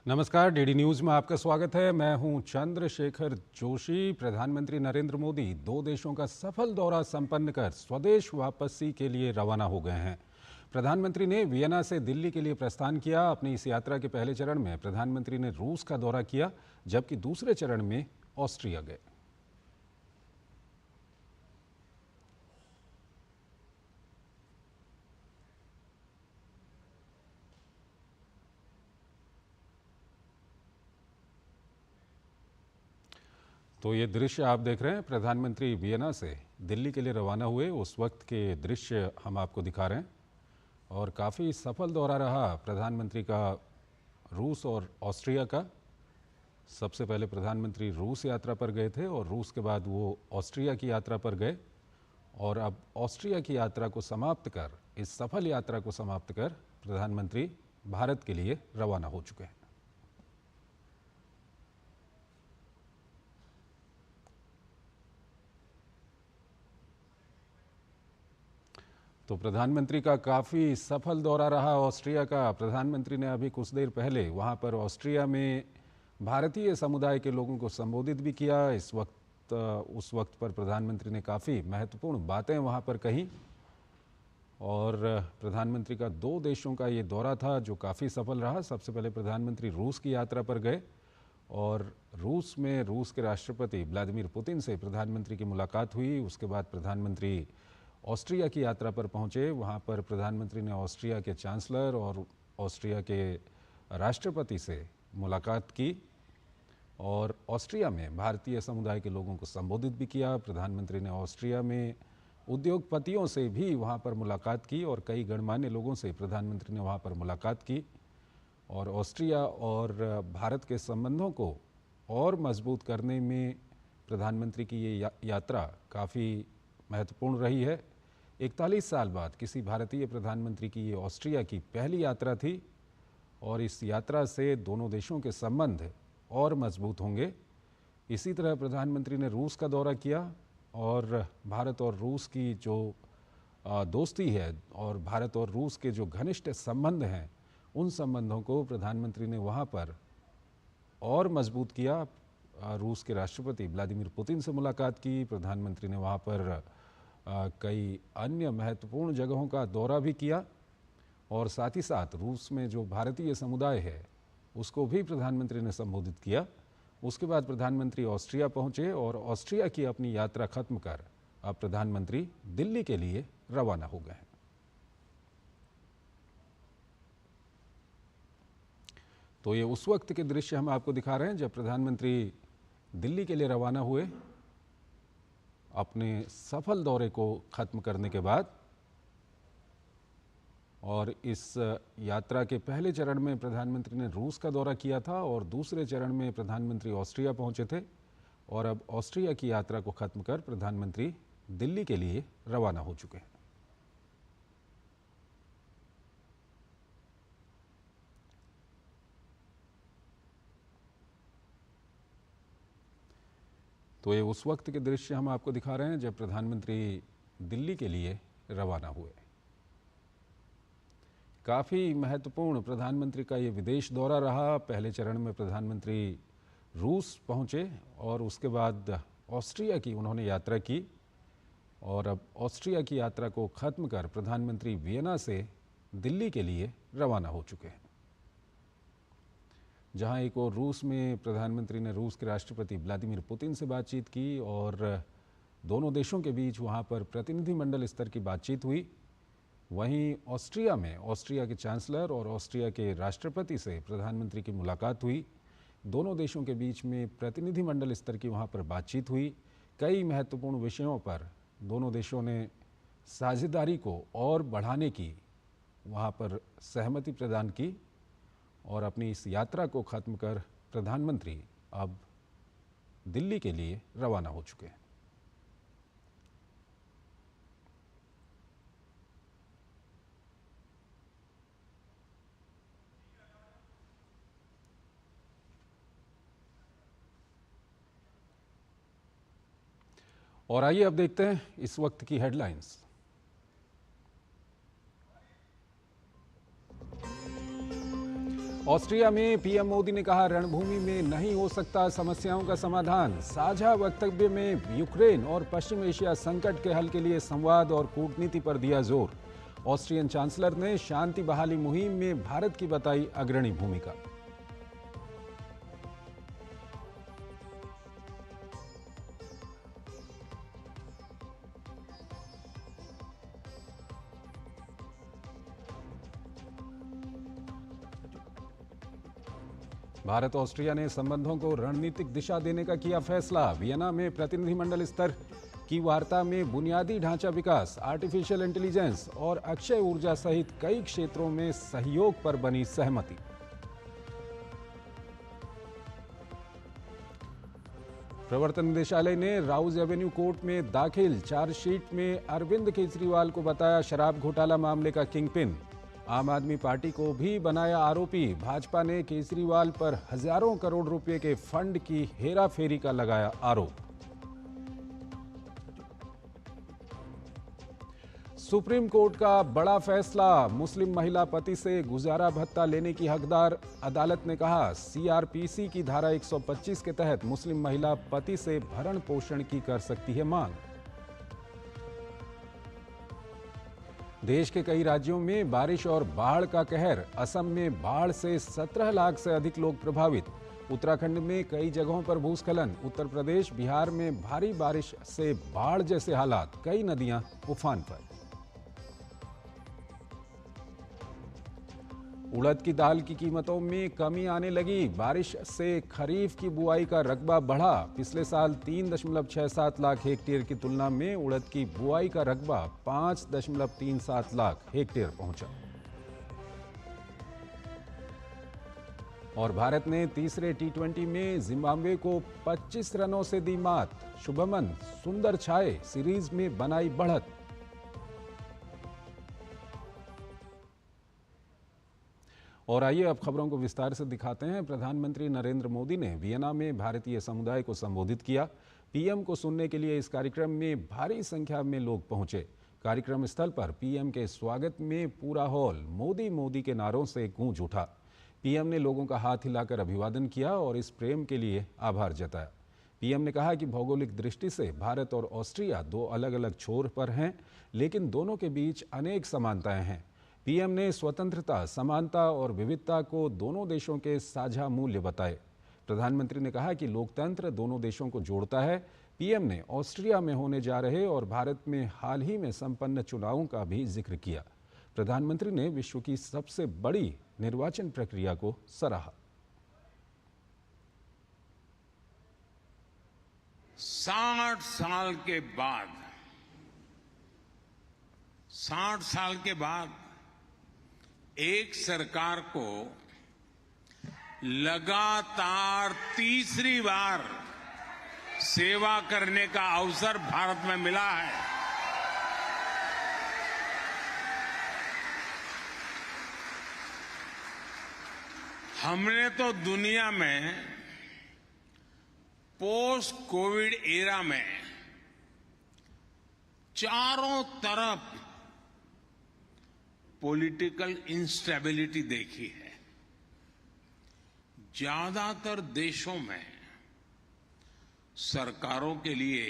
नमस्कार, DD news में आपका स्वागत है। मैं हूं चंद्रशेखर जोशी। प्रधानमंत्री नरेंद्र मोदी 2 देशों का सफल दौरा संपन्न कर स्वदेश वापसी के लिए रवाना हो गए हैं। प्रधानमंत्री ने वियना से दिल्ली के लिए प्रस्थान किया। अपनी इस यात्रा के पहले चरण में प्रधानमंत्री ने रूस का दौरा किया, जबकि दूसरे चरण में ऑस्ट्रिया गए। तो ये दृश्य आप देख रहे हैं, प्रधानमंत्री वियना से दिल्ली के लिए रवाना हुए उस वक्त के दृश्य हम आपको दिखा रहे हैं। और काफ़ी सफल दौरा रहा प्रधानमंत्री का रूस और ऑस्ट्रिया का। सबसे पहले प्रधानमंत्री रूस यात्रा पर गए थे और रूस के बाद वो ऑस्ट्रिया की यात्रा पर गए। और अब ऑस्ट्रिया की यात्रा को समाप्त कर, इस सफल यात्रा को समाप्त कर प्रधानमंत्री भारत के लिए रवाना हो चुके हैं। तो प्रधानमंत्री का काफ़ी सफल दौरा रहा ऑस्ट्रिया का। प्रधानमंत्री ने अभी कुछ देर पहले वहाँ पर ऑस्ट्रिया में भारतीय समुदाय के लोगों को संबोधित भी किया। उस वक्त पर प्रधानमंत्री ने काफ़ी महत्वपूर्ण बातें वहाँ पर कही। और प्रधानमंत्री का 2 देशों का ये दौरा था जो काफ़ी सफल रहा। सबसे पहले प्रधानमंत्री रूस की यात्रा पर गए और रूस में रूस के राष्ट्रपति व्लादिमीर पुतिन से प्रधानमंत्री की मुलाकात हुई। उसके बाद प्रधानमंत्री ऑस्ट्रिया की यात्रा पर पहुंचे। वहां पर प्रधानमंत्री ने ऑस्ट्रिया के चांसलर और ऑस्ट्रिया के राष्ट्रपति से मुलाकात की और ऑस्ट्रिया में भारतीय समुदाय के लोगों को संबोधित भी किया। प्रधानमंत्री ने ऑस्ट्रिया में उद्योगपतियों से भी वहां पर मुलाकात की और कई गणमान्य लोगों से प्रधानमंत्री ने वहां पर मुलाकात की। और ऑस्ट्रिया और भारत के संबंधों को और मजबूत करने में प्रधानमंत्री की ये यात्रा काफ़ी महत्वपूर्ण रही है। 41 साल बाद किसी भारतीय प्रधानमंत्री की ये ऑस्ट्रिया की पहली यात्रा थी और इस यात्रा से दोनों देशों के संबंध और मजबूत होंगे। इसी तरह प्रधानमंत्री ने रूस का दौरा किया और भारत और रूस की जो दोस्ती है और भारत और रूस के जो घनिष्ठ संबंध हैं, उन संबंधों को प्रधानमंत्री ने वहाँ पर और मजबूत किया। रूस के राष्ट्रपति व्लादिमीर पुतिन से मुलाकात की। प्रधानमंत्री ने वहाँ पर कई अन्य महत्वपूर्ण जगहों का दौरा भी किया और साथ ही साथ रूस में जो भारतीय समुदाय है उसको भी प्रधानमंत्री ने संबोधित किया। उसके बाद प्रधानमंत्री ऑस्ट्रिया पहुंचे और ऑस्ट्रिया की अपनी यात्रा खत्म कर अब प्रधानमंत्री दिल्ली के लिए रवाना हो गए हैं। तो ये उस वक्त के दृश्य हम आपको दिखा रहे हैं जब प्रधानमंत्री दिल्ली के लिए रवाना हुए अपने सफल दौरे को ख़त्म करने के बाद। और इस यात्रा के पहले चरण में प्रधानमंत्री ने रूस का दौरा किया था और दूसरे चरण में प्रधानमंत्री ऑस्ट्रिया पहुंचे थे। और अब ऑस्ट्रिया की यात्रा को ख़त्म कर प्रधानमंत्री दिल्ली के लिए रवाना हो चुके हैं। तो ये उस वक्त के दृश्य हम आपको दिखा रहे हैं जब प्रधानमंत्री दिल्ली के लिए रवाना हुए। काफ़ी महत्वपूर्ण प्रधानमंत्री का ये विदेश दौरा रहा। पहले चरण में प्रधानमंत्री रूस पहुंचे और उसके बाद ऑस्ट्रिया की उन्होंने यात्रा की। और अब ऑस्ट्रिया की यात्रा को ख़त्म कर प्रधानमंत्री वियना से दिल्ली के लिए रवाना हो चुके हैं, जहां एक और रूस में प्रधानमंत्री ने रूस के राष्ट्रपति व्लादिमीर पुतिन से बातचीत की और दोनों देशों के बीच वहां पर प्रतिनिधिमंडल स्तर की बातचीत हुई। वहीं ऑस्ट्रिया में ऑस्ट्रिया के चांसलर और ऑस्ट्रिया के राष्ट्रपति से प्रधानमंत्री की मुलाकात हुई। दोनों देशों के बीच में प्रतिनिधिमंडल स्तर की वहां पर बातचीत हुई। कई महत्वपूर्ण विषयों पर दोनों देशों ने साझेदारी को और बढ़ाने की वहां पर सहमति प्रदान की। और अपनी इस यात्रा को ख़त्म कर प्रधानमंत्री अब दिल्ली के लिए रवाना हो चुके हैं। और आइए अब देखते हैं इस वक्त की हेडलाइंस। ऑस्ट्रिया में पीएम मोदी ने कहा, रणभूमि में नहीं हो सकता समस्याओं का समाधान। साझा वक्तव्य में यूक्रेन और पश्चिम एशिया संकट के हल के लिए संवाद और कूटनीति पर दिया जोर। ऑस्ट्रियन चांसलर ने शांति बहाली मुहिम में भारत की बताई अग्रणी भूमिका। भारत ऑस्ट्रिया ने संबंधों को रणनीतिक दिशा देने का किया फैसला। वियना में प्रतिनिधिमंडल स्तर की वार्ता में बुनियादी ढांचा विकास, आर्टिफिशियल इंटेलिजेंस और अक्षय ऊर्जा सहित कई क्षेत्रों में सहयोग पर बनी सहमति। प्रवर्तन निदेशालय ने राउज एवेन्यू कोर्ट में दाखिल चार्जशीट में अरविंद केजरीवाल को बताया शराब घोटाला मामले का किंगपिन। आम आदमी पार्टी को भी बनाया आरोपी। भाजपा ने केजरीवाल पर हजारों करोड़ रुपए के फंड की हेराफेरी का लगाया आरोप। सुप्रीम कोर्ट का बड़ा फैसला, मुस्लिम महिला पति से गुजारा भत्ता लेने की हकदार। अदालत ने कहा, सीआरपीसी की धारा 125 के तहत मुस्लिम महिला पति से भरण पोषण की कर सकती है मांग। देश के कई राज्यों में बारिश और बाढ़ का कहर। असम में बाढ़ से 17 लाख से अधिक लोग प्रभावित। उत्तराखंड में कई जगहों पर भूस्खलन। उत्तर प्रदेश, बिहार में भारी बारिश से बाढ़ जैसे हालात। कई नदियां उफान पर। उड़द की दाल की कीमतों में कमी आने लगी। बारिश से खरीफ की बुआई का रकबा बढ़ा। पिछले साल 3.67 लाख हेक्टेयर की तुलना में उड़द की बुआई का रकबा 5.37 लाख हेक्टेयर पहुंचा। और भारत ने तीसरे टी20 में जिम्बाब्वे को 25 रनों से दी मात। शुभमन सुंदर छाए, सीरीज में बनाई बढ़त। और आइए अब खबरों को विस्तार से दिखाते हैं। प्रधानमंत्री नरेंद्र मोदी ने वियना में भारतीय समुदाय को संबोधित किया। पीएम को सुनने के लिए इस कार्यक्रम में भारी संख्या में लोग पहुंचे। कार्यक्रम स्थल पर पीएम के स्वागत में पूरा हॉल मोदी मोदी के नारों से गूंज उठा। पीएम ने लोगों का हाथ हिलाकर अभिवादन किया और इस प्रेम के लिए आभार जताया। पीएम ने कहा कि भौगोलिक दृष्टि से भारत और ऑस्ट्रिया दो अलग अलग छोर पर हैं, लेकिन दोनों के बीच अनेक समानताएं हैं। पीएम ने स्वतंत्रता, समानता और विविधता को दोनों देशों के साझा मूल्य बताए। प्रधानमंत्री ने कहा कि लोकतंत्र दोनों देशों को जोड़ता है। पीएम ने ऑस्ट्रिया में होने जा रहे और भारत में हाल ही में संपन्न चुनावों का भी जिक्र किया। प्रधानमंत्री ने विश्व की सबसे बड़ी निर्वाचन प्रक्रिया को सराहा। 60 साल के बाद एक सरकार को लगातार तीसरी बार सेवा करने का अवसर भारत में मिला है। हमने तो दुनिया में पोस्ट कोविड एरा में चारों तरफ पॉलिटिकल इंस्टेबिलिटी देखी है। ज्यादातर देशों में सरकारों के लिए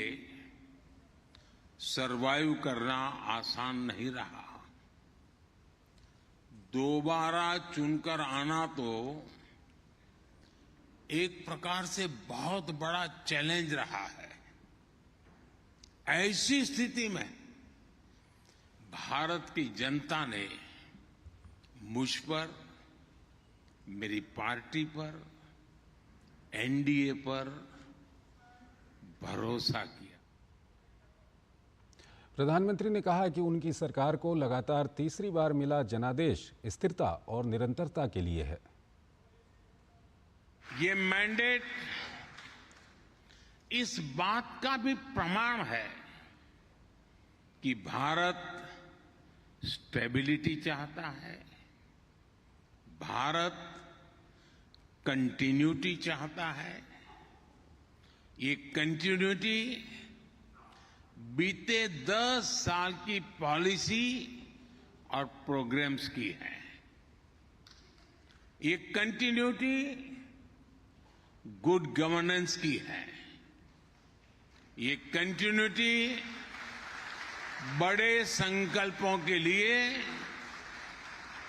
सरवाइव करना आसान नहीं रहा। दोबारा चुनकर आना तो एक प्रकार से बहुत बड़ा चैलेंज रहा है। ऐसी स्थिति में भारत की जनता ने मुझ पर, मेरी पार्टी पर, एनडीए पर भरोसा किया। प्रधानमंत्री ने कहा कि उनकी सरकार को लगातार तीसरी बार मिला जनादेश स्थिरता और निरंतरता के लिए है। ये मैंडेट इस बात का भी प्रमाण है कि भारत स्टेबिलिटी चाहता है, भारत कंटिन्यूटी चाहता है। ये कंटिन्यूटी बीते 10 साल की पॉलिसी और प्रोग्राम्स की है। ये कंटिन्यूटी गुड गवर्नेंस की है। ये कंटिन्यूटी बड़े संकल्पों के लिए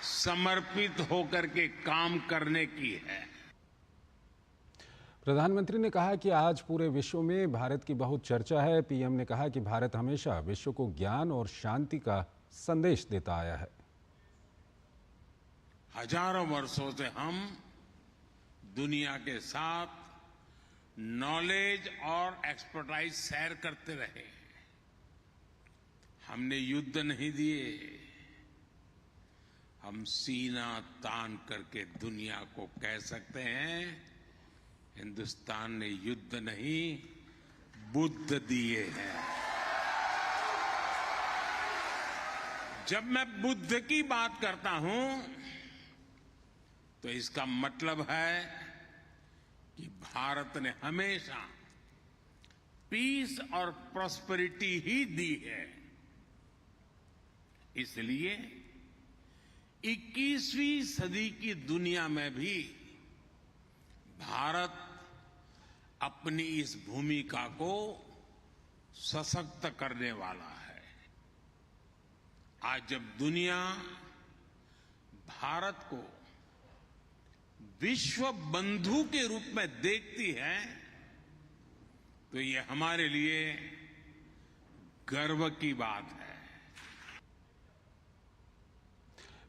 समर्पित होकर के काम करने की है। प्रधानमंत्री ने कहा कि आज पूरे विश्व में भारत की बहुत चर्चा है। पीएम ने कहा कि भारत हमेशा विश्व को ज्ञान और शांति का संदेश देता आया है। हजारों वर्षों से हम दुनिया के साथ नॉलेज और एक्सपर्टाइज शेयर करते रहे। हमने युद्ध नहीं दिए, हम सीना तान करके दुनिया को कह सकते हैं, हिंदुस्तान ने युद्ध नहीं बुद्ध दिए हैं। जब मैं बुद्ध की बात करता हूं तो इसका मतलब है कि भारत ने हमेशा पीस और प्रॉस्पेरिटी ही दी है। इसलिए 21वीं सदी की दुनिया में भी भारत अपनी इस भूमिका को सशक्त करने वाला है। आज जब दुनिया भारत को विश्व बंधु के रूप में देखती है तो ये हमारे लिए गर्व की बात है।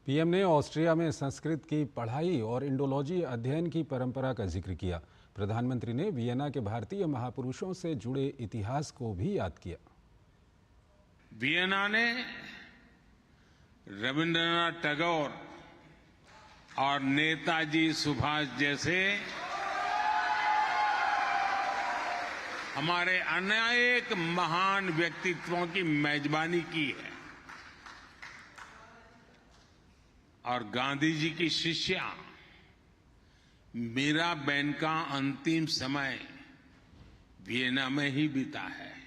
पीएम ने ऑस्ट्रिया में संस्कृत की पढ़ाई और इंडोलॉजी अध्ययन की परंपरा का जिक्र किया। प्रधानमंत्री ने वियना के भारतीय महापुरुषों से जुड़े इतिहास को भी याद किया। वियना ने रविंद्रनाथ टैगोर और नेताजी सुभाष जैसे हमारे अनेक महान व्यक्तित्वों की मेजबानी की है और गांधी जी की शिष्या मीराबेन का अंतिम समय वियना में ही बीता है।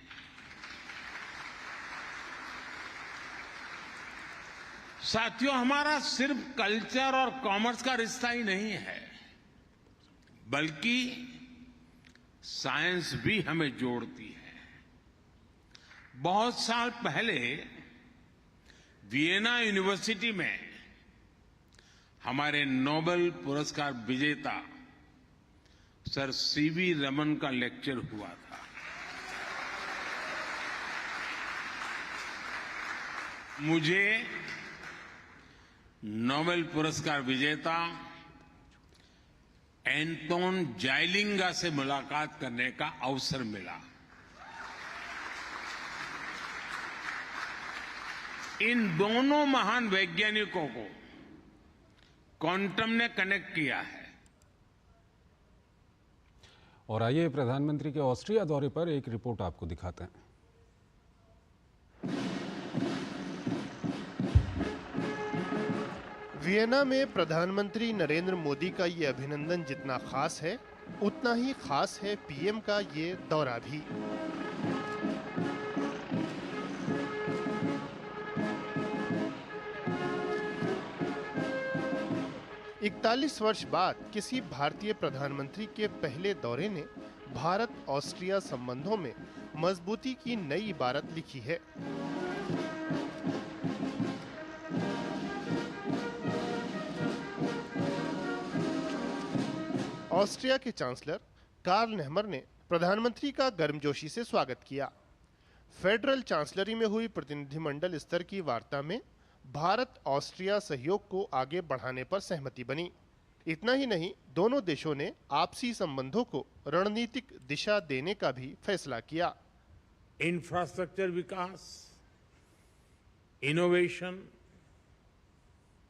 साथियों, हमारा सिर्फ कल्चर और कॉमर्स का रिश्ता ही नहीं है, बल्कि साइंस भी हमें जोड़ती है। बहुत साल पहले वियना यूनिवर्सिटी में हमारे नोबेल पुरस्कार विजेता सर सीवी रमन का लेक्चर हुआ था। मुझे नोबेल पुरस्कार विजेता एंटोन जाइलिंगा से मुलाकात करने का अवसर मिला। इन दोनों महान वैज्ञानिकों को क्वांटम ने कनेक्ट किया है। और आइए प्रधानमंत्री के ऑस्ट्रिया दौरे पर एक रिपोर्ट आपको दिखाते हैं। वियना में प्रधानमंत्री नरेंद्र मोदी का ये अभिनंदन जितना खास है, उतना ही खास है पीएम का ये दौरा भी। इकतालीस वर्ष बाद किसी भारतीय प्रधानमंत्री के पहले दौरे ने भारत ऑस्ट्रिया संबंधों में मजबूती की नई इबारत लिखी है। ऑस्ट्रिया के चांसलर कार्ल नेहमर ने प्रधानमंत्री का गर्मजोशी से स्वागत किया। फेडरल चांसलरी में हुई प्रतिनिधिमंडल स्तर की वार्ता में भारत ऑस्ट्रिया सहयोग को आगे बढ़ाने पर सहमति बनी। इतना ही नहीं, दोनों देशों ने आपसी संबंधों को रणनीतिक दिशा देने का भी फैसला किया। इंफ्रास्ट्रक्चर विकास, innovation,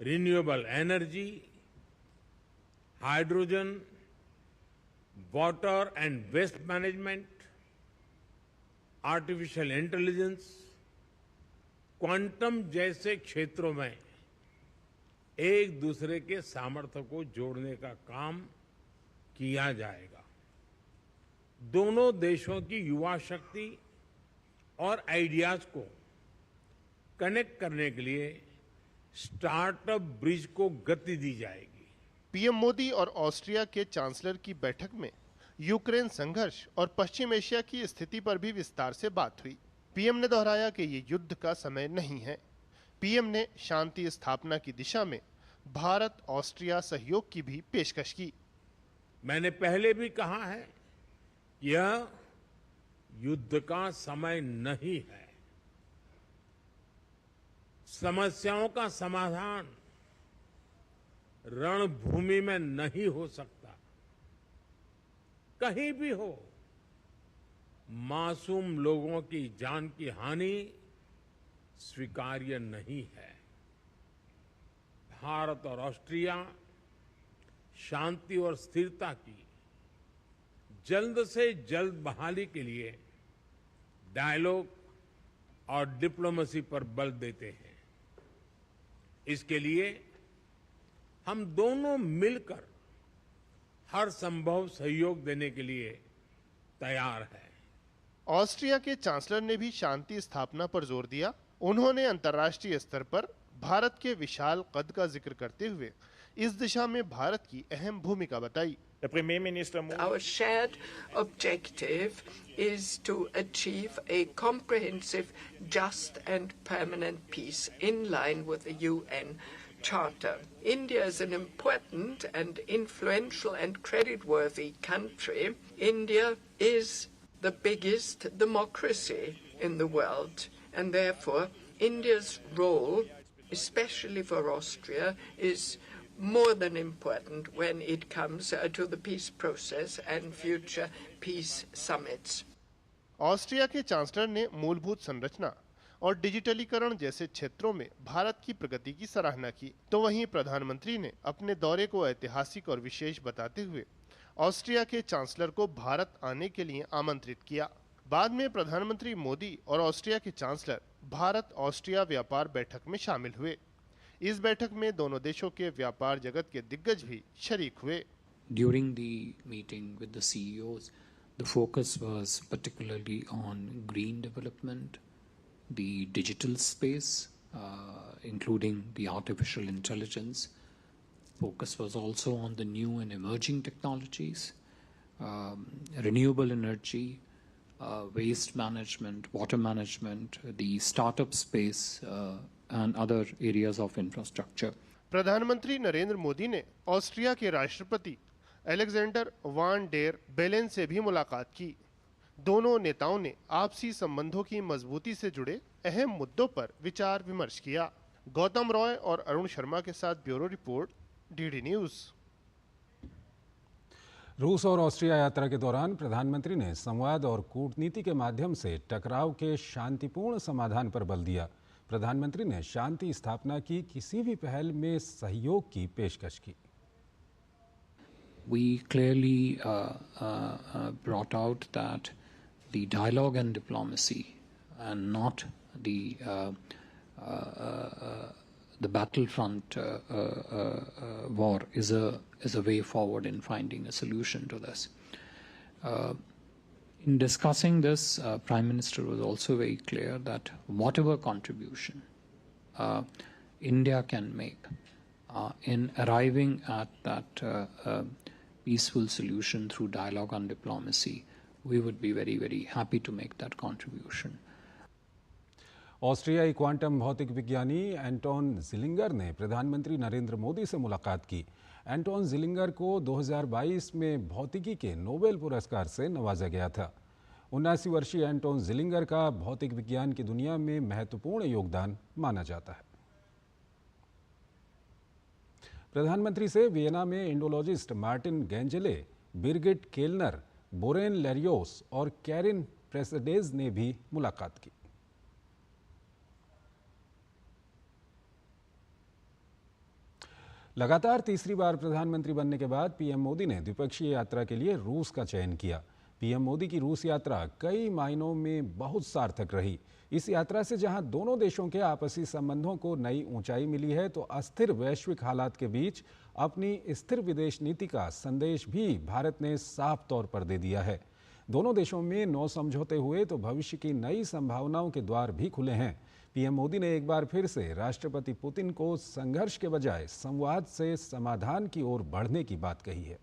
renewable energy, hydrogen, water and waste management, artificial intelligence, quantum जैसे क्षेत्रों में एक दूसरे के सामर्थ्य को जोड़ने का काम किया जाएगा। दोनों देशों की युवा शक्ति और आइडियाज को कनेक्ट करने के लिए स्टार्टअप ब्रिज को गति दी जाएगी। पीएम मोदी और ऑस्ट्रिया के चांसलर की बैठक में यूक्रेन संघर्ष और पश्चिम एशिया की स्थिति पर भी विस्तार से बात हुई। पीएम ने दोहराया कि ये युद्ध का समय नहीं है। पीएम ने शांति स्थापना की दिशा में भारत ऑस्ट्रिया सहयोग की भी पेशकश की। मैंने पहले भी कहा है, यह युद्ध का समय नहीं है। समस्याओं का समाधान रणभूमि में नहीं हो सकता। कहीं भी हो, मासूम लोगों की जान की हानि स्वीकार्य नहीं है। भारत और ऑस्ट्रिया शांति और स्थिरता की जल्द से जल्द बहाली के लिए डायलॉग और डिप्लोमेसी पर बल देते हैं। इसके लिए हम दोनों मिलकर हर संभव सहयोग देने के लिए तैयार हैं। ऑस्ट्रिया के चांसलर ने भी शांति स्थापना पर जोर दिया। उन्होंने अंतर्राष्ट्रीय स्तर पर भारत के विशाल कद का जिक्र करते हुए इस दिशा में भारत की अहम भूमिका बताई। Our shared objective is to achieve a comprehensive, just and permanent peace in line with the UN Charter. India is an important and influential and creditworthy country. India is the biggest democracy in the world, and therefore India's role, especially for Austria, is more than important when it comes to the peace process and future peace summits. Austria के chancellor ने मूलभूत संरचना और डिजिटलीकरण जैसे क्षेत्रों में भारत की प्रगति की सराहना की, तो वहीं प्रधानमंत्री ने अपने दौरे को ऐतिहासिक और विशेष बताते हुए ऑस्ट्रिया के चांसलर को भारत आने के लिए आमंत्रित किया। बाद में प्रधानमंत्री मोदी और ऑस्ट्रिया के चांसलर भारत ऑस्ट्रिया व्यापार बैठक में शामिल हुए। इस बैठक में दोनों देशों के व्यापार जगत के दिग्गज भी शरीक हुए। During the meeting with the CEOs, the focus was particularly on green development, the digital space, including the artificial intelligence. Focus was also on the new and emerging technologies, renewable energy, waste management, water management, the startup space, and other areas of infrastructure. प्रधानमंत्री नरेंद्र मोदी ने Austria के राष्ट्रपति Alexander van der Belen से भी मुलाकात की। दोनों नेताओं ने आपसी संबंधों की मजबूती से जुड़े अहम मुद्दों पर विचार विमर्श किया। गौतम रॉय और अरुण शर्मा के साथ ब्यूरो रिपोर्ट, डीडी न्यूज। रूस और ऑस्ट्रिया यात्रा के दौरान प्रधानमंत्री ने संवाद और कूटनीति के माध्यम से टकराव के शांतिपूर्ण समाधान पर बल दिया। प्रधानमंत्री ने शांति स्थापना की किसी भी पहल में सहयोग की पेशकश की। We clearly brought out that the dialogue and diplomacy, and not the battlefront war, is a way forward in finding a solution to this. In discussing this, Prime Minister was also very clear that whatever contribution India can make in arriving at that peaceful solution through dialogue and diplomacy, we would be very, very happy to make that contribution. ऑस्ट्रियाई quantum भौतिक विज्ञानी Anton Zeilinger ने प्रधानमंत्री नरेंद्र मोदी से मुलाकात की। Anton Zeilinger को 2022 में भौतिकी के नोबेल पुरस्कार से नवाजा गया था। 79 वर्षीय एंटोन जिलिंगर का भौतिक विज्ञान की दुनिया में महत्वपूर्ण योगदान माना जाता है। प्रधानमंत्री से वियना में इंडोलॉजिस्ट मार्टिन गेंजेले, बिरगिट केलनर, बोरेन लेरियोस और कैरिन प्रेसेडेज ने भी मुलाकात की। लगातार तीसरी बार प्रधानमंत्री बनने के बाद पीएम मोदी ने द्विपक्षीय यात्रा के लिए रूस का चयन किया। पीएम मोदी की रूस यात्रा कई मायनों में बहुत सार्थक रही। इस यात्रा से जहां दोनों देशों के आपसी संबंधों को नई ऊंचाई मिली है, तो अस्थिर वैश्विक हालात के बीच अपनी स्थिर विदेश नीति का संदेश भी भारत ने साफ तौर पर दे दिया है। दोनों देशों में 9 समझौते हुए तो भविष्य की नई संभावनाओं के द्वार भी खुले हैं। पीएम मोदी ने एक बार फिर से राष्ट्रपति पुतिन को संघर्ष के बजाय संवाद से समाधान की ओर बढ़ने की बात कही है।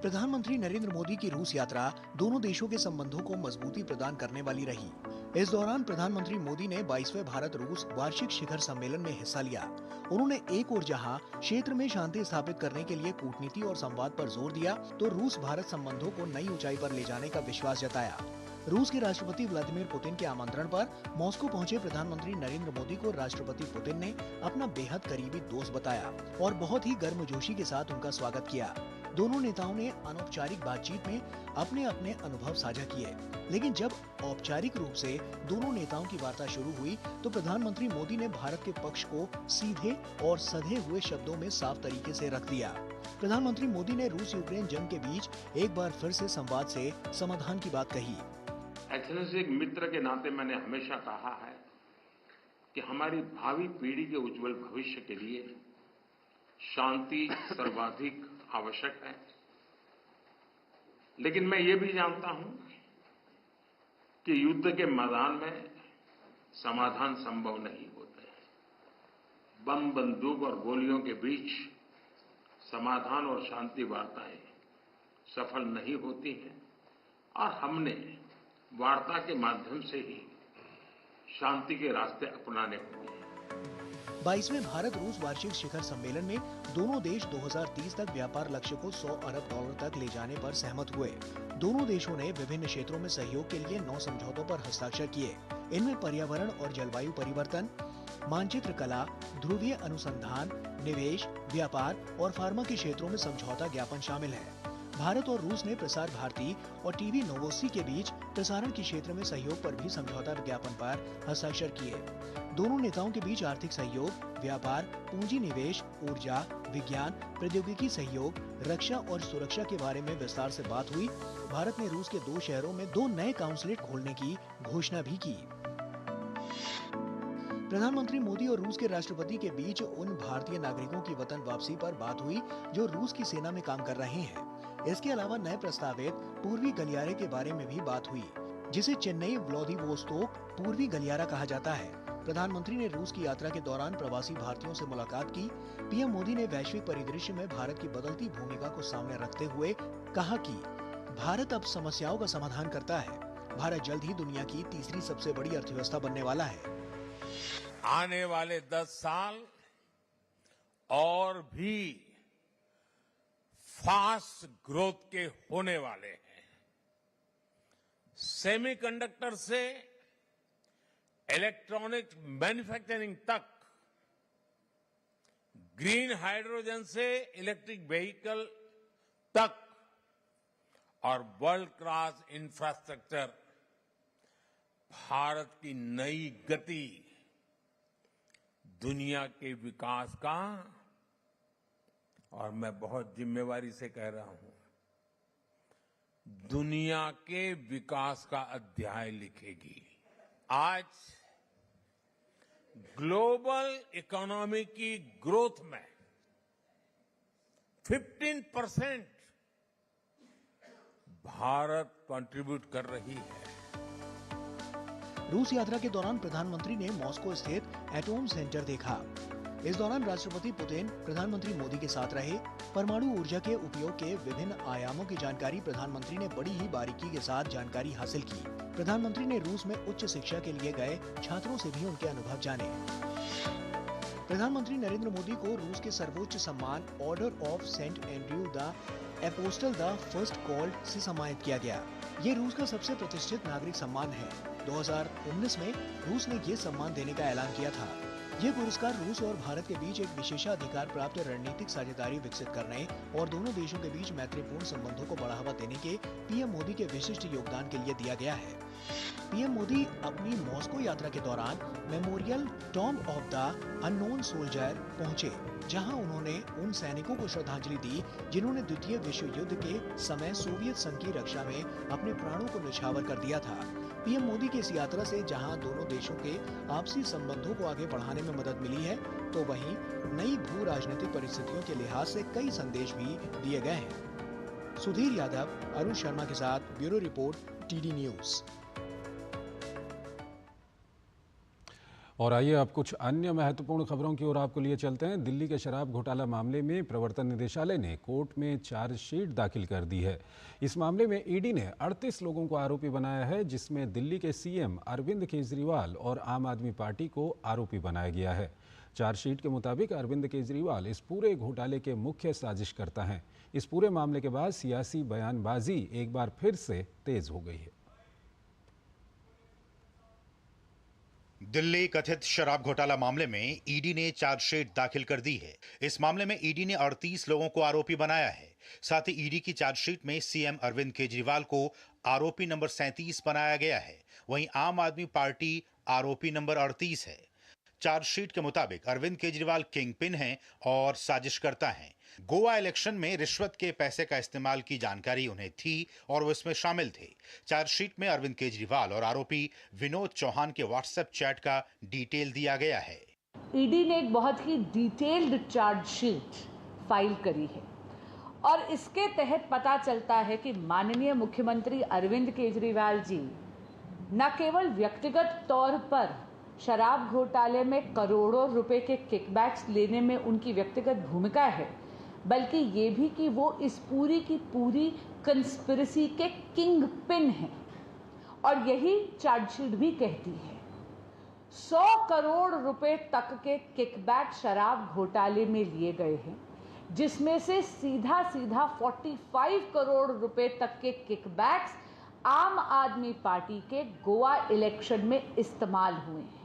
प्रधानमंत्री नरेंद्र मोदी की रूस यात्रा दोनों देशों के संबंधों को मजबूती प्रदान करने वाली रही। इस दौरान प्रधानमंत्री मोदी ने 22वें भारत रूस वार्षिक शिखर सम्मेलन में हिस्सा लिया। उन्होंने एक ओर जहां क्षेत्र में शांति स्थापित करने के लिए कूटनीति और संवाद पर जोर दिया, तो रूस भारत संबंधों को नई ऊंचाई पर ले जाने का विश्वास जताया। रूस के राष्ट्रपति व्लादिमीर पुतिन के आमंत्रण पर मॉस्को पहुंचे प्रधानमंत्री नरेंद्र मोदी को राष्ट्रपति पुतिन ने अपना बेहद करीबी दोस्त बताया और बहुत ही गर्मजोशी के साथ उनका स्वागत किया। दोनों नेताओं ने अनौपचारिक बातचीत में अपने अपने अनुभव साझा किए, लेकिन जब औपचारिक रूप से दोनों नेताओं की वार्ता शुरू हुई तो प्रधानमंत्री मोदी ने भारत के पक्ष को सीधे और सधे हुए शब्दों में साफ तरीके से रख दिया। प्रधानमंत्री मोदी ने रूस यूक्रेन जंग के बीच एक बार फिर से संवाद से समाधान की बात कही। एक्सेलेंसी, एक मित्र के नाते मैंने हमेशा कहा है कि हमारी भावी पीढ़ी के उज्जवल भविष्य के लिए शांति सर्वाधिक आवश्यक है, लेकिन मैं ये भी जानता हूं कि युद्ध के मैदान में समाधान संभव नहीं होते। बम, बंदूक और गोलियों के बीच समाधान और शांति वार्ताएं सफल नहीं होती हैं और हमने वार्ता के माध्यम से ही शांति के रास्ते अपनाने होंगे। 22वें भारत रूस वार्षिक शिखर सम्मेलन में दोनों देश 2030 तक व्यापार लक्ष्य को $100 अरब तक ले जाने पर सहमत हुए। दोनों देशों ने विभिन्न क्षेत्रों में सहयोग के लिए 9 समझौतों पर हस्ताक्षर किए। इनमें पर्यावरण और जलवायु परिवर्तन, मानचित्र कला, ध्रुवीय अनुसंधान, निवेश, व्यापार और फार्मा के क्षेत्रों में समझौता ज्ञापन शामिल है। भारत और रूस ने प्रसार भारती और टीवी नोवोस्सी के बीच प्रसारण के क्षेत्र में सहयोग पर भी समझौता ज्ञापन पर हस्ताक्षर किए। दोनों नेताओं के बीच आर्थिक सहयोग, व्यापार, पूंजी निवेश, ऊर्जा, विज्ञान, प्रौद्योगिकी सहयोग, रक्षा और सुरक्षा के बारे में विस्तार से बात हुई। भारत ने रूस के 2 शहरों में 2 नए काउंसलेट खोलने की घोषणा भी की। प्रधानमंत्री मोदी और रूस के राष्ट्रपति के बीच उन भारतीय नागरिकों की वतन वापसी पर बात हुई जो रूस की सेना में काम कर रहे हैं। इसके अलावा नए प्रस्तावित पूर्वी गलियारे के बारे में भी बात हुई, जिसे चेन्नई व्लादिवोस्तोक पूर्वी गलियारा कहा जाता है। प्रधानमंत्री ने रूस की यात्रा के दौरान प्रवासी भारतीयों से मुलाकात की। पीएम मोदी ने वैश्विक परिदृश्य में भारत की बदलती भूमिका को सामने रखते हुए कहा कि भारत अब समस्याओं का समाधान करता है। भारत जल्द ही दुनिया की तीसरी सबसे बड़ी अर्थव्यवस्था बनने वाला है। आने वाले 10 साल और भी फास्ट ग्रोथ के होने वाले हैं। सेमीकंडक्टर से इलेक्ट्रॉनिक मैन्युफैक्चरिंग तक, ग्रीन हाइड्रोजन से इलेक्ट्रिक व्हीकल तक और वर्ल्ड क्लास इंफ्रास्ट्रक्चर, भारत की नई गति दुनिया के विकास का, और मैं बहुत जिम्मेवारी से कह रहा हूं, दुनिया के विकास का अध्याय लिखेगी। आज ग्लोबल इकोनॉमी की ग्रोथ में 15% भारत कंट्रीब्यूट कर रही है। रूस यात्रा के दौरान प्रधानमंत्री ने मॉस्को स्थित एटॉम सेंटर देखा। इस दौरान राष्ट्रपति पुतिन प्रधानमंत्री मोदी के साथ रहे। परमाणु ऊर्जा के उपयोग के विभिन्न आयामों की जानकारी प्रधानमंत्री ने बड़ी ही बारीकी के साथ जानकारी हासिल की। प्रधानमंत्री ने रूस में उच्च शिक्षा के लिए गए छात्रों से भी उनके अनुभव जाने। प्रधानमंत्री नरेंद्र मोदी को रूस के सर्वोच्च सम्मान Order of Saint Andrew the Apostle the First Called से सम्मानित किया गया। ये रूस का सबसे प्रतिष्ठित नागरिक सम्मान है। 2019 में रूस ने ये सम्मान देने का ऐलान किया था। ये पुरस्कार रूस और भारत के बीच एक विशेषाधिकार प्राप्त रणनीतिक साझेदारी विकसित करने और दोनों देशों के बीच मैत्रीपूर्ण संबंधों को बढ़ावा देने के पीएम मोदी के विशिष्ट योगदान के लिए दिया गया है। पीएम मोदी अपनी मॉस्को यात्रा के दौरान memorial tomb of the unknown soldier पहुंचे, जहां उन्होंने उन सैनिकों को श्रद्धांजलि दी जिन्होंने द्वितीय विश्व युद्ध के समय सोवियत संघ की रक्षा में अपने प्राणों को न्यौछावर कर दिया था। पीएम मोदी की इस यात्रा से जहां दोनों देशों के आपसी संबंधों को आगे बढ़ाने में मदद मिली है, तो वहीं नई भू राजनीतिक परिस्थितियों के लिहाज से कई संदेश भी दिए गए हैं। सुधीर यादव, अरुण शर्मा के साथ ब्यूरो रिपोर्ट, टीडी न्यूज। और आइए अब कुछ अन्य महत्वपूर्ण खबरों की ओर आपको लिए चलते हैं। दिल्ली के शराब घोटाला मामले में प्रवर्तन निदेशालय ने कोर्ट में चार्जशीट दाखिल कर दी है। इस मामले में ईडी ने 38 लोगों को आरोपी बनाया है, जिसमें दिल्ली के सीएम अरविंद केजरीवाल और आम आदमी पार्टी को आरोपी बनाया गया है। चार्जशीट के मुताबिक अरविंद केजरीवाल इस पूरे घोटाले के मुख्य साजिशकर्ता हैं। इस पूरे मामले के बाद सियासी बयानबाजी एक बार फिर से तेज हो गई है। दिल्ली कथित शराब घोटाला मामले में ईडी ने चार्जशीट दाखिल कर दी है। इस मामले में ईडी ने 38 लोगों को आरोपी बनाया है। साथ ही ईडी की चार्जशीट में सीएम अरविंद केजरीवाल को आरोपी नंबर 37 बनाया गया है। वहीं आम आदमी पार्टी आरोपी नंबर 38 है। चार्जशीट के मुताबिक अरविंद केजरीवाल किंग पिन हैं और साजिशकर्ता हैं। गोवा इलेक्शन में रिश्वत के पैसे का इस्तेमाल की जानकारी उन्हें थी और वो इसमें शामिल थे। चार्जशीट में अरविंद केजरीवाल और आरोपी विनोद चौहान के व्हाट्सएप चैट का डिटेल दिया गया है। ईडी ने एक बहुत ही डिटेल्ड चार्जशीट फाइल करी है और इसके तहत पता चलता है कि माननीय मुख्यमंत्री अरविंद केजरीवाल जी न केवल व्यक्तिगत तौर पर शराब घोटाले में करोड़ों रुपए के किकबैक्स लेने में उनकी व्यक्तिगत भूमिका है, बल्कि ये भी कि वो इस पूरी की पूरी कंस्पिरेसी के किंग पिन हैं। और यही चार्जशीट भी कहती है 100 करोड़ रुपए तक के किकबैक शराब घोटाले में लिए गए हैं, जिसमें से सीधा 45 करोड़ रुपए तक के किकबैक्स आम आदमी पार्टी के गोवा इलेक्शन में इस्तेमाल हुए हैं।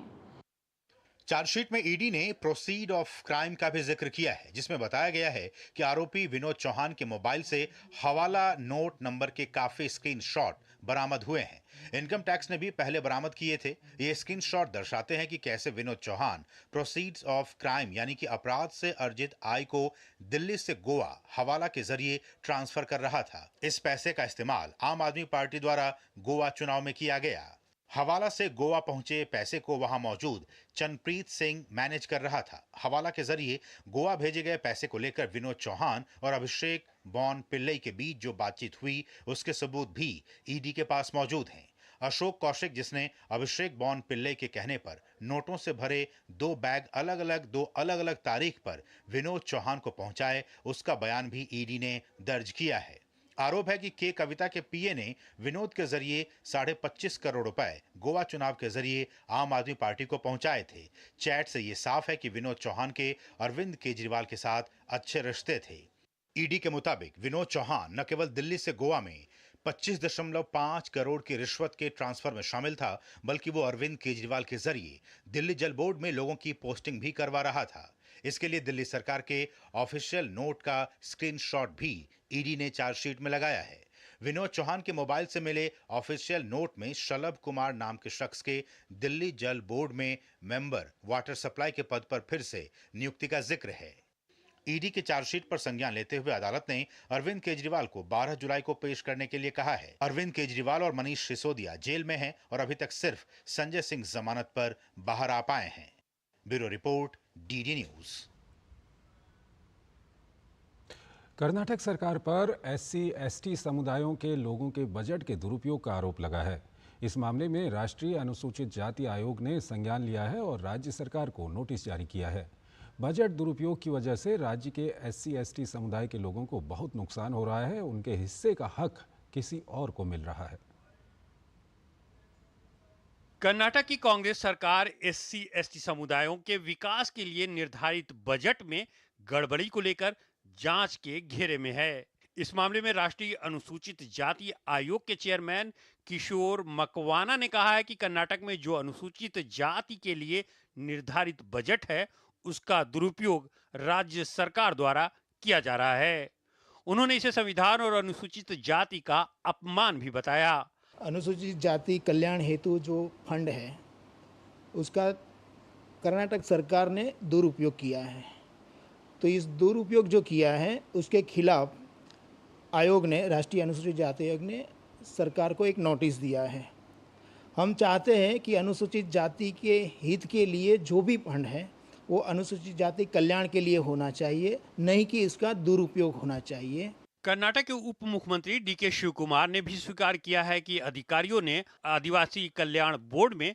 चार्जशीट में ईडी ने प्रोसीड ऑफ क्राइम का भी जिक्र किया है, जिसमें बताया गया है कि आरोपी विनोद चौहान के मोबाइल से हवाला नोट नंबर के काफी स्क्रीनशॉट बरामद हुए हैं। इनकम टैक्स ने भी पहले बरामद किए थे। ये स्क्रीनशॉट दर्शाते हैं कि कैसे Vinod Chauhan proceeds of crime यानी कि अपराध से अर्जित आय को दिल्ली से गोवा हवाला के जरिए ट्रांसफर कर रहा था। इस पैसे का इस्तेमाल आम आदमी पार्टी द्वारा गोवा चुनाव में किया गया। हवाला से गोवा पहुंचे पैसे को वहां मौजूद चंद्रप्रीत सिंह मैनेज कर रहा था। हवाला के जरिए गोवा भेजे गए पैसे को लेकर विनोद चौहान और अभिषेक बॉन पिल्लई के बीच जो बातचीत हुई, उसके सबूत भी ईडी के पास मौजूद हैं। अशोक कौशिक, जिसने अभिषेक बॉन पिल्लई के कहने पर नोटों से भरे 2 बैग दो अलग अलग तारीख पर विनोद चौहान को पहुंचाए, उसका बयान भी ईडी ने दर्ज किया है। आरोप है कि के कविता के पीए ने विनोद के जरिए 25.5 करोड़ रुपए गोवा चुनाव के जरिए आम आदमी पार्टी को पहुंचाए थे। चैट से यह साफ है कि विनोद चौहान के अरविंद केजरीवाल के साथ अच्छे रिश्ते थे। ईडी के मुताबिक विनोद चौहान न केवल दिल्ली से गोवा में 25.5 करोड़ की रिश्वत के ट्रांसफर में शामिल था, बल्कि वो अरविंद केजरीवाल के जरिए दिल्ली जल बोर्ड में लोगों की पोस्टिंग भी करवा रहा था। इसके लिए दिल्ली सरकार के ऑफिशियल नोट का स्क्रीनशॉट भी ईडी ने चार्जशीट में लगाया है। विनोद चौहान के मोबाइल से मिले ऑफिशियल नोट में शलभ कुमार नाम के शख्स के दिल्ली जल बोर्ड में मेंबर वाटर सप्लाई के पद पर फिर से नियुक्ति का जिक्र है। ईडी के चार्जशीट पर संज्ञान लेते हुए अदालत ने अरविंद केजरीवाल को 12 जुलाई को पेश करने के लिए कहा है। अरविंद केजरीवाल और मनीष सिसोदिया जेल में हैं और अभी तक सिर्फ संजय सिंह जमानत पर बाहर आ पाए हैं। Bureau report, DD news. Karnataka सरकार पर SC/ST समुदायों के लोगों के बजट के दुरुपयोग का आरोप लगा है। इस मामले में राष्ट्रीय अनुसूचित जाति आयोग ने संज्ञान लिया है और राज्य सरकार को नोटिस जारी किया है। बजट दुरुपयोग की वजह से राज्य के SC/ST समुदाय के लोगों को बहुत नुकसान हो रहा है। उनके हिस्से का हक किसी और को मिल रहा है। कर्नाटक की कांग्रेस सरकार SC/ST समुदायों के विकास के लिए निर्धारित बजट में गड़बड़ी को लेकर जांच के घेरे में है। इस मामले में राष्ट्रीय अनुसूचित जाति आयोग के चेयरमैन किशोर मकवाना ने कहा है कि कर्नाटक में जो अनुसूचित जाति के लिए निर्धारित बजट है, उसका दुरुपयोग राज्य सरकार द्वारा किया जा रहा है। उन्होंने इसे संविधान और अनुसूचित जाति का अपमान भी बताया। अनुसूचित जाति कल्याण हेतु जो फंड है, उसका कर्नाटक सरकार ने दुरुपयोग किया है। तो इस दुरुपयोग जो किया है, उसके खिलाफ आयोग ने, राष्ट्रीय अनुसूचित जाति आयोग ने सरकार को एक नोटिस दिया है। हम चाहते हैं कि अनुसूचित जाति के हित के लिए जो भी फंड है, वो अनुसूचित जाति कल्याण के लिए होना चाहिए, नहीं कि इसका दुरुपयोग होना चाहिए। कर्नाटक के उप मुख्यमंत्री डीके शिव कुमार ने भी स्वीकार किया है कि अधिकारियों ने आदिवासी कल्याण बोर्ड में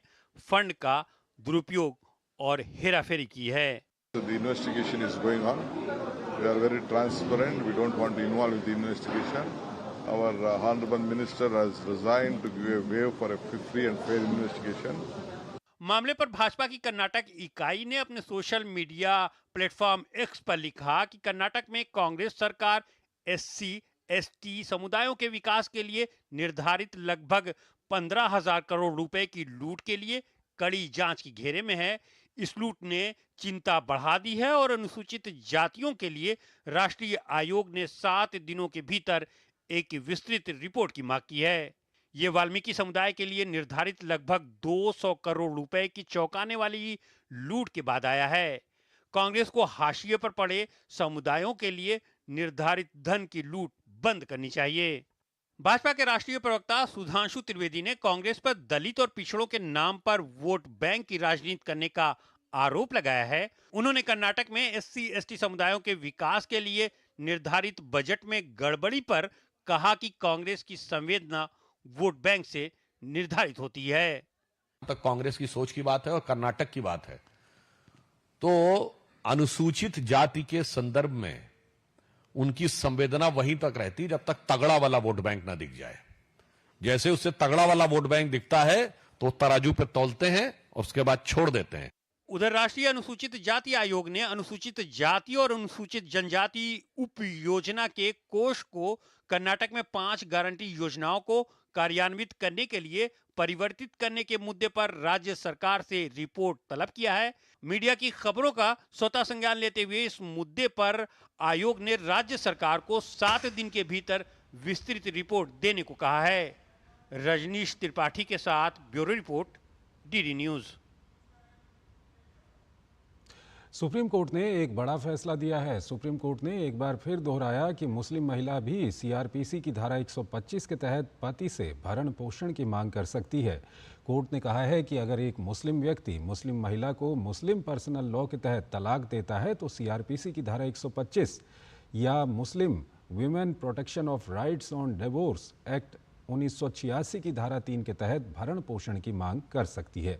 फंड का दुरुपयोग और हेराफेरी की है। The investigation is going on. We are very transparent. We don't want to involve in the investigation. Our honorable minister has resigned to give a way for a free and fair investigation. मामले पर भाजपा की कर्नाटक इकाई ने अपने social media platform x पर लिखा कि कर्नाटक में कांग्रेस सरकार SC/ST समुदायों के विकास के लिए निर्धारित लगभग 15,000 करोड़ रुपए की लूट के लिए कड़ी जांच की घेरे में है। इस लूट ने चिंता बढ़ा दी है और अनुसूचित जातियों के लिए राष्ट्रीय आयोग ने 7 दिनों के भीतर एक विस्तृत रिपोर्ट की मांग की है। ये वाल्मीकि समुदाय के लिए निर्धारित लगभग 200 करोड़ रुपए की चौंकाने वाली लूट के बाद आया है। कांग्रेस को हाशिए पर पड़े समुदायों के लिए निर्धारित धन की लूट बंद करनी चाहिए। भाजपा के राष्ट्रीय प्रवक्ता सुधांशु त्रिवेदी ने कांग्रेस पर दलित और पिछड़ों के नाम पर वोट बैंक की राजनीति करने का आरोप लगाया है। उन्होंने कर्नाटक में SC/ST समुदायों के विकास के लिए निर्धारित बजट में गड़बड़ी पर कहा कि कांग्रेस की संवेदना वोट बैंक से निर्धारित होती है। तक कांग्रेस की सोच की बात है और कर्नाटक की बात है, तो अनुसूचित जाति के संदर्भ में उनकी संवेदना वहीं तक रहती जब तक तगड़ा वाला वोट बैंक ना दिख जाए। जैसे उससे तगड़ा वाला वोट बैंक दिखता है तो तराजू पे तौलते हैं और उसके बाद छोड़ देते हैं। उधर राष्ट्रीय अनुसूचित जाति आयोग ने अनुसूचित जाति और अनुसूचित जनजाति उप योजना के कोष को कर्नाटक में 5 गारंटी योजनाओं को कार्यान्वित करने के लिए परिवर्तित करने के मुद्दे पर राज्य सरकार से रिपोर्ट तलब किया है। मीडिया की खबरों का स्वतः संज्ञान लेते हुए इस मुद्दे पर आयोग ने राज्य सरकार को 7 दिन के भीतर विस्तृत रिपोर्ट देने को कहा है। रजनीश त्रिपाठी के साथ bureau report, DD news. Supreme court ने एक बड़ा फैसला दिया है। सुप्रीम कोर्ट ने एक बार फिर दोहराया कि मुस्लिम महिला भी CRPC की धारा 125 के तहत पति से भरण पोषण की मांग कर सकती है। कोर्ट ने कहा है कि अगर एक मुस्लिम व्यक्ति मुस्लिम महिला को मुस्लिम पर्सनल लॉ के तहत तलाक देता है तो CRPC की धारा 125 या मुस्लिम women protection of rights on divorce act 1986 की धारा 3 के तहत भरण पोषण की मांग कर सकती है।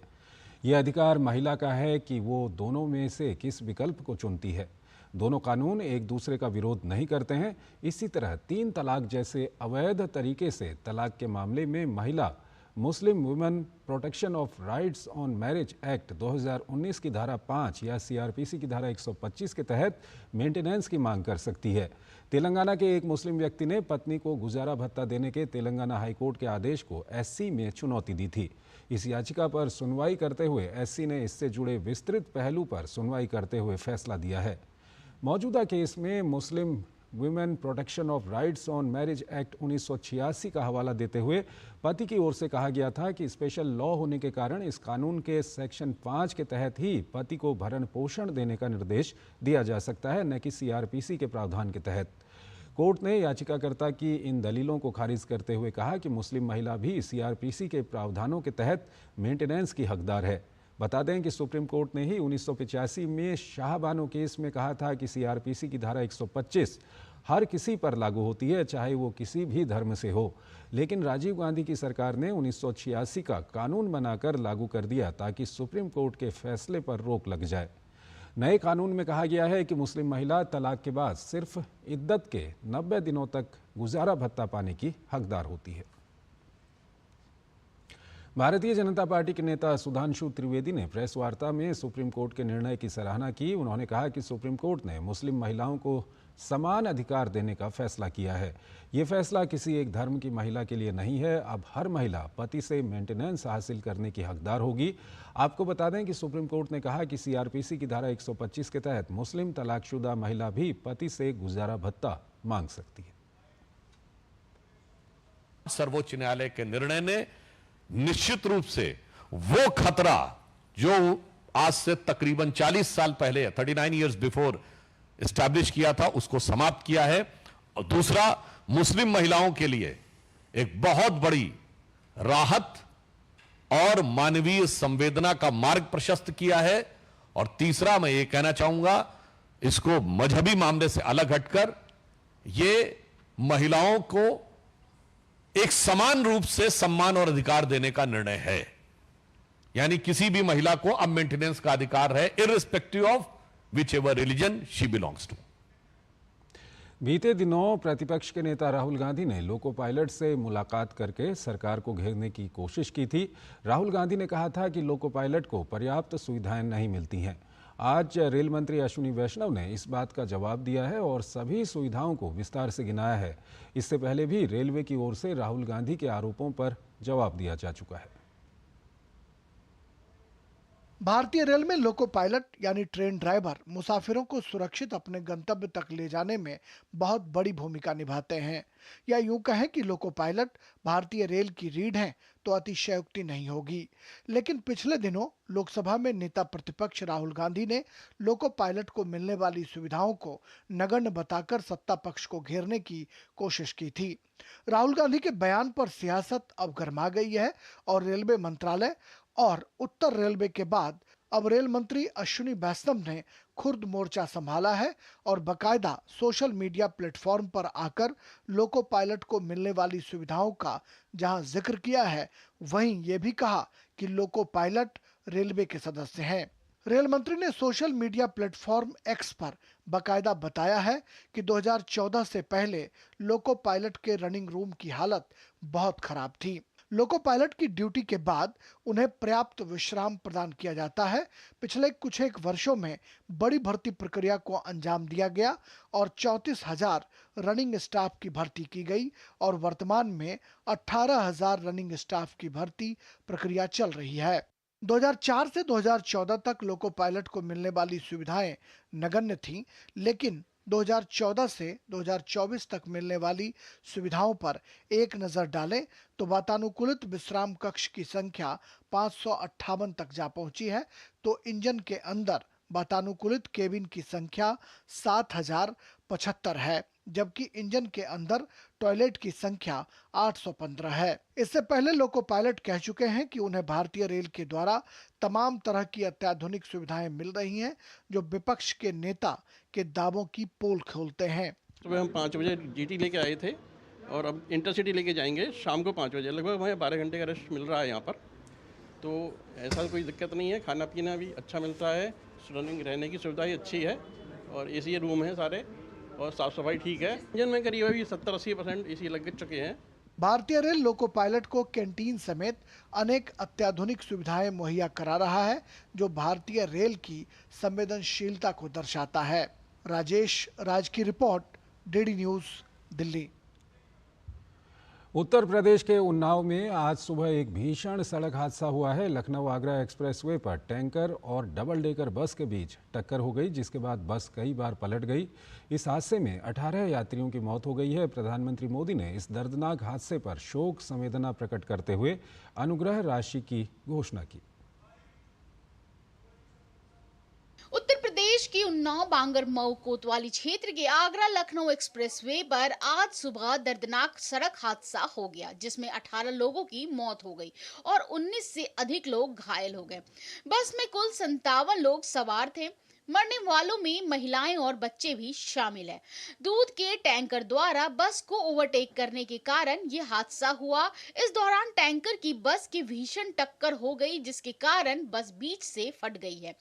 यह अधिकार महिला का है कि वो दोनों में से किस विकल्प को चुनती है। दोनों कानून एक दूसरे का विरोध नहीं करते हैं। इसी तरह 3 तलाक जैसे अवैध तरीके से तलाक के मामले में महिला Muslim women protection of rights on marriage act 2019 की धारा 5 या CRPC की धारा 125 के तहत मेंटेनेंस की मांग कर सकती है। तेलंगाना के एक मुस्लिम व्यक्ति ने पत्नी को गुजारा भत्ता देने के तेलंगाना हाईकोर्ट के आदेश को SC में चुनौती दी थी। इस याचिका पर सुनवाई करते हुए SC ने इससे जुड़े विस्तृत पहलू पर सुनवाई करते हुए फैसला दिया है। मौजूदा केस में Muslim women protection of rights on marriage act 1986 का हवाला देते हुए पति की ओर से कहा गया था कि स्पेशल लॉ होने के कारण इस कानून के सेक्शन 5 के तहत ही पति को भरण पोषण देने का निर्देश दिया जा सकता है, न कि CRPC के प्रावधान के तहत। कोर्ट ने याचिकाकर्ता की इन दलीलों को खारिज करते हुए कहा कि मुस्लिम महिला भी CRPC के प्रावधानों के तहत मेंटेनेंस की हकदार है। बता दें कि सुप्रीम कोर्ट ने ही 1985 में शाहबानो केस में कहा था कि CRPC की धारा 125 हर किसी पर लागू होती है, चाहे वो किसी भी धर्म से हो। लेकिन राजीव गांधी की सरकार ने 1986 का कानून बनाकर लागू कर दिया ताकि सुप्रीम कोर्ट के फैसले पर रोक लग जाए। नए कानून में कहा गया है कि मुस्लिम महिला तलाक के बाद सिर्फ इद्दत के 90 दिनों तक गुजारा भत्ता पाने की हकदार होती है। भारतीय जनता पार्टी के नेता सुधांशु त्रिवेदी ने प्रेस वार्ता में सुप्रीम कोर्ट के निर्णय की सराहना की। उन्होंने कहा कि सुप्रीम कोर्ट ने मुस्लिम महिलाओं को समान अधिकार देने का फैसला किया है। ये फैसला किसी एक धर्म की महिला के लिए नहीं है। अब हर महिला पति से मेंटेनेंस हासिल करने की हकदार होगी। आपको बता दें कि सुप्रीम कोर्ट ने कहा कि CRPC की धारा 125 के तहत मुस्लिम तलाकशुदा महिला भी पति से गुजारा भत्ता मांग सकती है। सर्वोच्च न्यायालय के निर्णय ने निश्चित रूप से वो खतरा जो आज से तकरीबन 40 साल पहले 39 इयर्स बिफोर एस्टैब्लिश किया था उसको समाप्त किया है। और दूसरा, मुस्लिम महिलाओं के लिए एक बहुत बड़ी राहत और मानवीय संवेदना का मार्ग प्रशस्त किया है। और तीसरा, मैं ये कहना चाहूंगा, इसको मजहबी मामले से अलग हटकर ये महिलाओं को एक समान रूप से सम्मान और अधिकार देने का निर्णय है। यानी किसी भी महिला को अब मेंटेनेंस का अधिकार है, irrespective of whichever religion she belongs to. बीते दिनों प्रतिपक्ष के नेता राहुल गांधी ने लोको पायलट से मुलाकात करके सरकार को घेरने की कोशिश की थी। राहुल गांधी ने कहा था कि लोको पायलट को पर्याप्त सुविधाएं नहीं मिलती हैं। आज रेल मंत्री अश्विनी वैष्णव ने इस बात का जवाब दिया है और सभी सुविधाओं को विस्तार से गिनाया है। इससे पहले भी रेलवे की ओर से राहुल गांधी के आरोपों पर जवाब दिया जा चुका है। भारतीय रेल में लोको पायलट यानी ट्रेन ड्राइवर मुसाफिरों को सुरक्षित अपने गंतव्य तक ले जाने में बहुत बड़ी भूमिका निभाते हैं। या यूं कहें कि लोको पायलट भारतीय रेल की रीढ़ हैं तो अतिशयोक्ति नहीं होगी। लेकिन पिछले दिनों लोकसभा में नेता प्रतिपक्ष राहुल गांधी ने लोको पायलट को मिलने वाली सुविधाओं को नगण्य बताकर सत्ता पक्ष को घेरने की कोशिश की थी। राहुल गांधी के बयान पर सियासत अब गर्मा गई है और रेलवे मंत्रालय और उत्तर रेलवे के बाद अब रेल मंत्री अश्विनी वैष्णव ने खुद मोर्चा संभाला है और बकायदा सोशल मीडिया प्लेटफॉर्म पर आकर लोको पायलट को मिलने वाली सुविधाओं का जहां जिक्र किया है, वहीं ये भी कहा कि लोको पायलट रेलवे के सदस्य हैं। रेल मंत्री ने सोशल मीडिया प्लेटफॉर्म एक्स पर बकायदा बताया है कि 2014 से पहले लोको पायलट के रनिंग रूम की हालत बहुत खराब थी। लोको पायलट की ड्यूटी के बाद उन्हें पर्याप्त विश्राम प्रदान किया जाता है। पिछले कुछ एक वर्षों में बड़ी भर्ती प्रक्रिया को अंजाम दिया गया और 34,000 रनिंग स्टाफ की भर्ती की गई और वर्तमान में 18,000 रनिंग स्टाफ की भर्ती प्रक्रिया चल रही है। 2004 से 2014 तक लोको पायलट को मिलने वाली सुविधाएं नगण्य थीं, लेकिन 2014 से 2024 तक मिलने वाली सुविधाओं पर एक नजर डालें तो वातानुकूलित विश्राम कक्ष की संख्या 558 तक जा पहुंची है, तो इंजन के अंदर वातानुकूलित केबिन की संख्या 7,075 है, जबकि इंजन के अंदर टॉयलेट की संख्या 815 है। इससे पहले लोको पायलट कह चुके हैं कि उन्हें भारतीय रेल के द्वारा तमाम तरह की अत्याधुनिक सुविधाएं मिल रही हैं, जो विपक्ष के नेता के दावों की पोल खोलते हैं। सुबह हम 5 बजे जीटी लेके आए थे और अब इंटरसिटी लेके जाएंगे शाम को 5 बजे। लगभग हमें 12 घंटे का रेस्ट मिल रहा है यहाँ पर, तो ऐसा कोई दिक्कत नहीं है। खाना पीना भी अच्छा मिलता है, रनिंग रहने की सुविधा ही अच्छी है और एसी रूम है सारे और साफ सफाई ठीक है। इंजन में करीब अभी 70-80% एसी लग चुके हैं। भारतीय रेल लोको पायलट को कैंटीन समेत अनेक अत्याधुनिक सुविधाएं मुहैया करा रहा है, जो भारतीय रेल की संवेदनशीलता को दर्शाता है। राजेश राज की report, DD news, Delhi. Uttar Pradesh के उन्नाव में आज सुबह एक भीषण सड़क हादसा हुआ है। लखनऊ आगरा एक्सप्रेसवे पर टैंकर और डबल डेकर बस के बीच टक्कर हो गई, जिसके बाद बस कई बार पलट गई। इस हादसे में 18 यात्रियों की मौत हो गई है। प्रधानमंत्री मोदी ने इस दर्दनाक हादसे पर शोक संवेदना प्रकट करते हुए अनुग्रह राशि की घोषणा की। उत्तर प्रदेश की उन्नाव बांगर मऊ कोतवाली क्षेत्र के आगरा लखनऊ एक्सप्रेसवे पर आज सुबह दर्दनाक सड़क हादसा हो गया, जिसमें 18 लोगों की मौत हो गई और 19 से अधिक लोग घायल हो गए। बस में कुल 57 लोग सवार थे। मरने वालों में महिलाएं और बच्चे भी शामिल हैं। दूध के टैंकर द्वारा बस को ओवरटेक करने के कारण ये हादसा हुआ। इस दौरान टैंकर की बस की भीषण टक्कर हो गई, जिसके कारण बस बीच से फट गई है।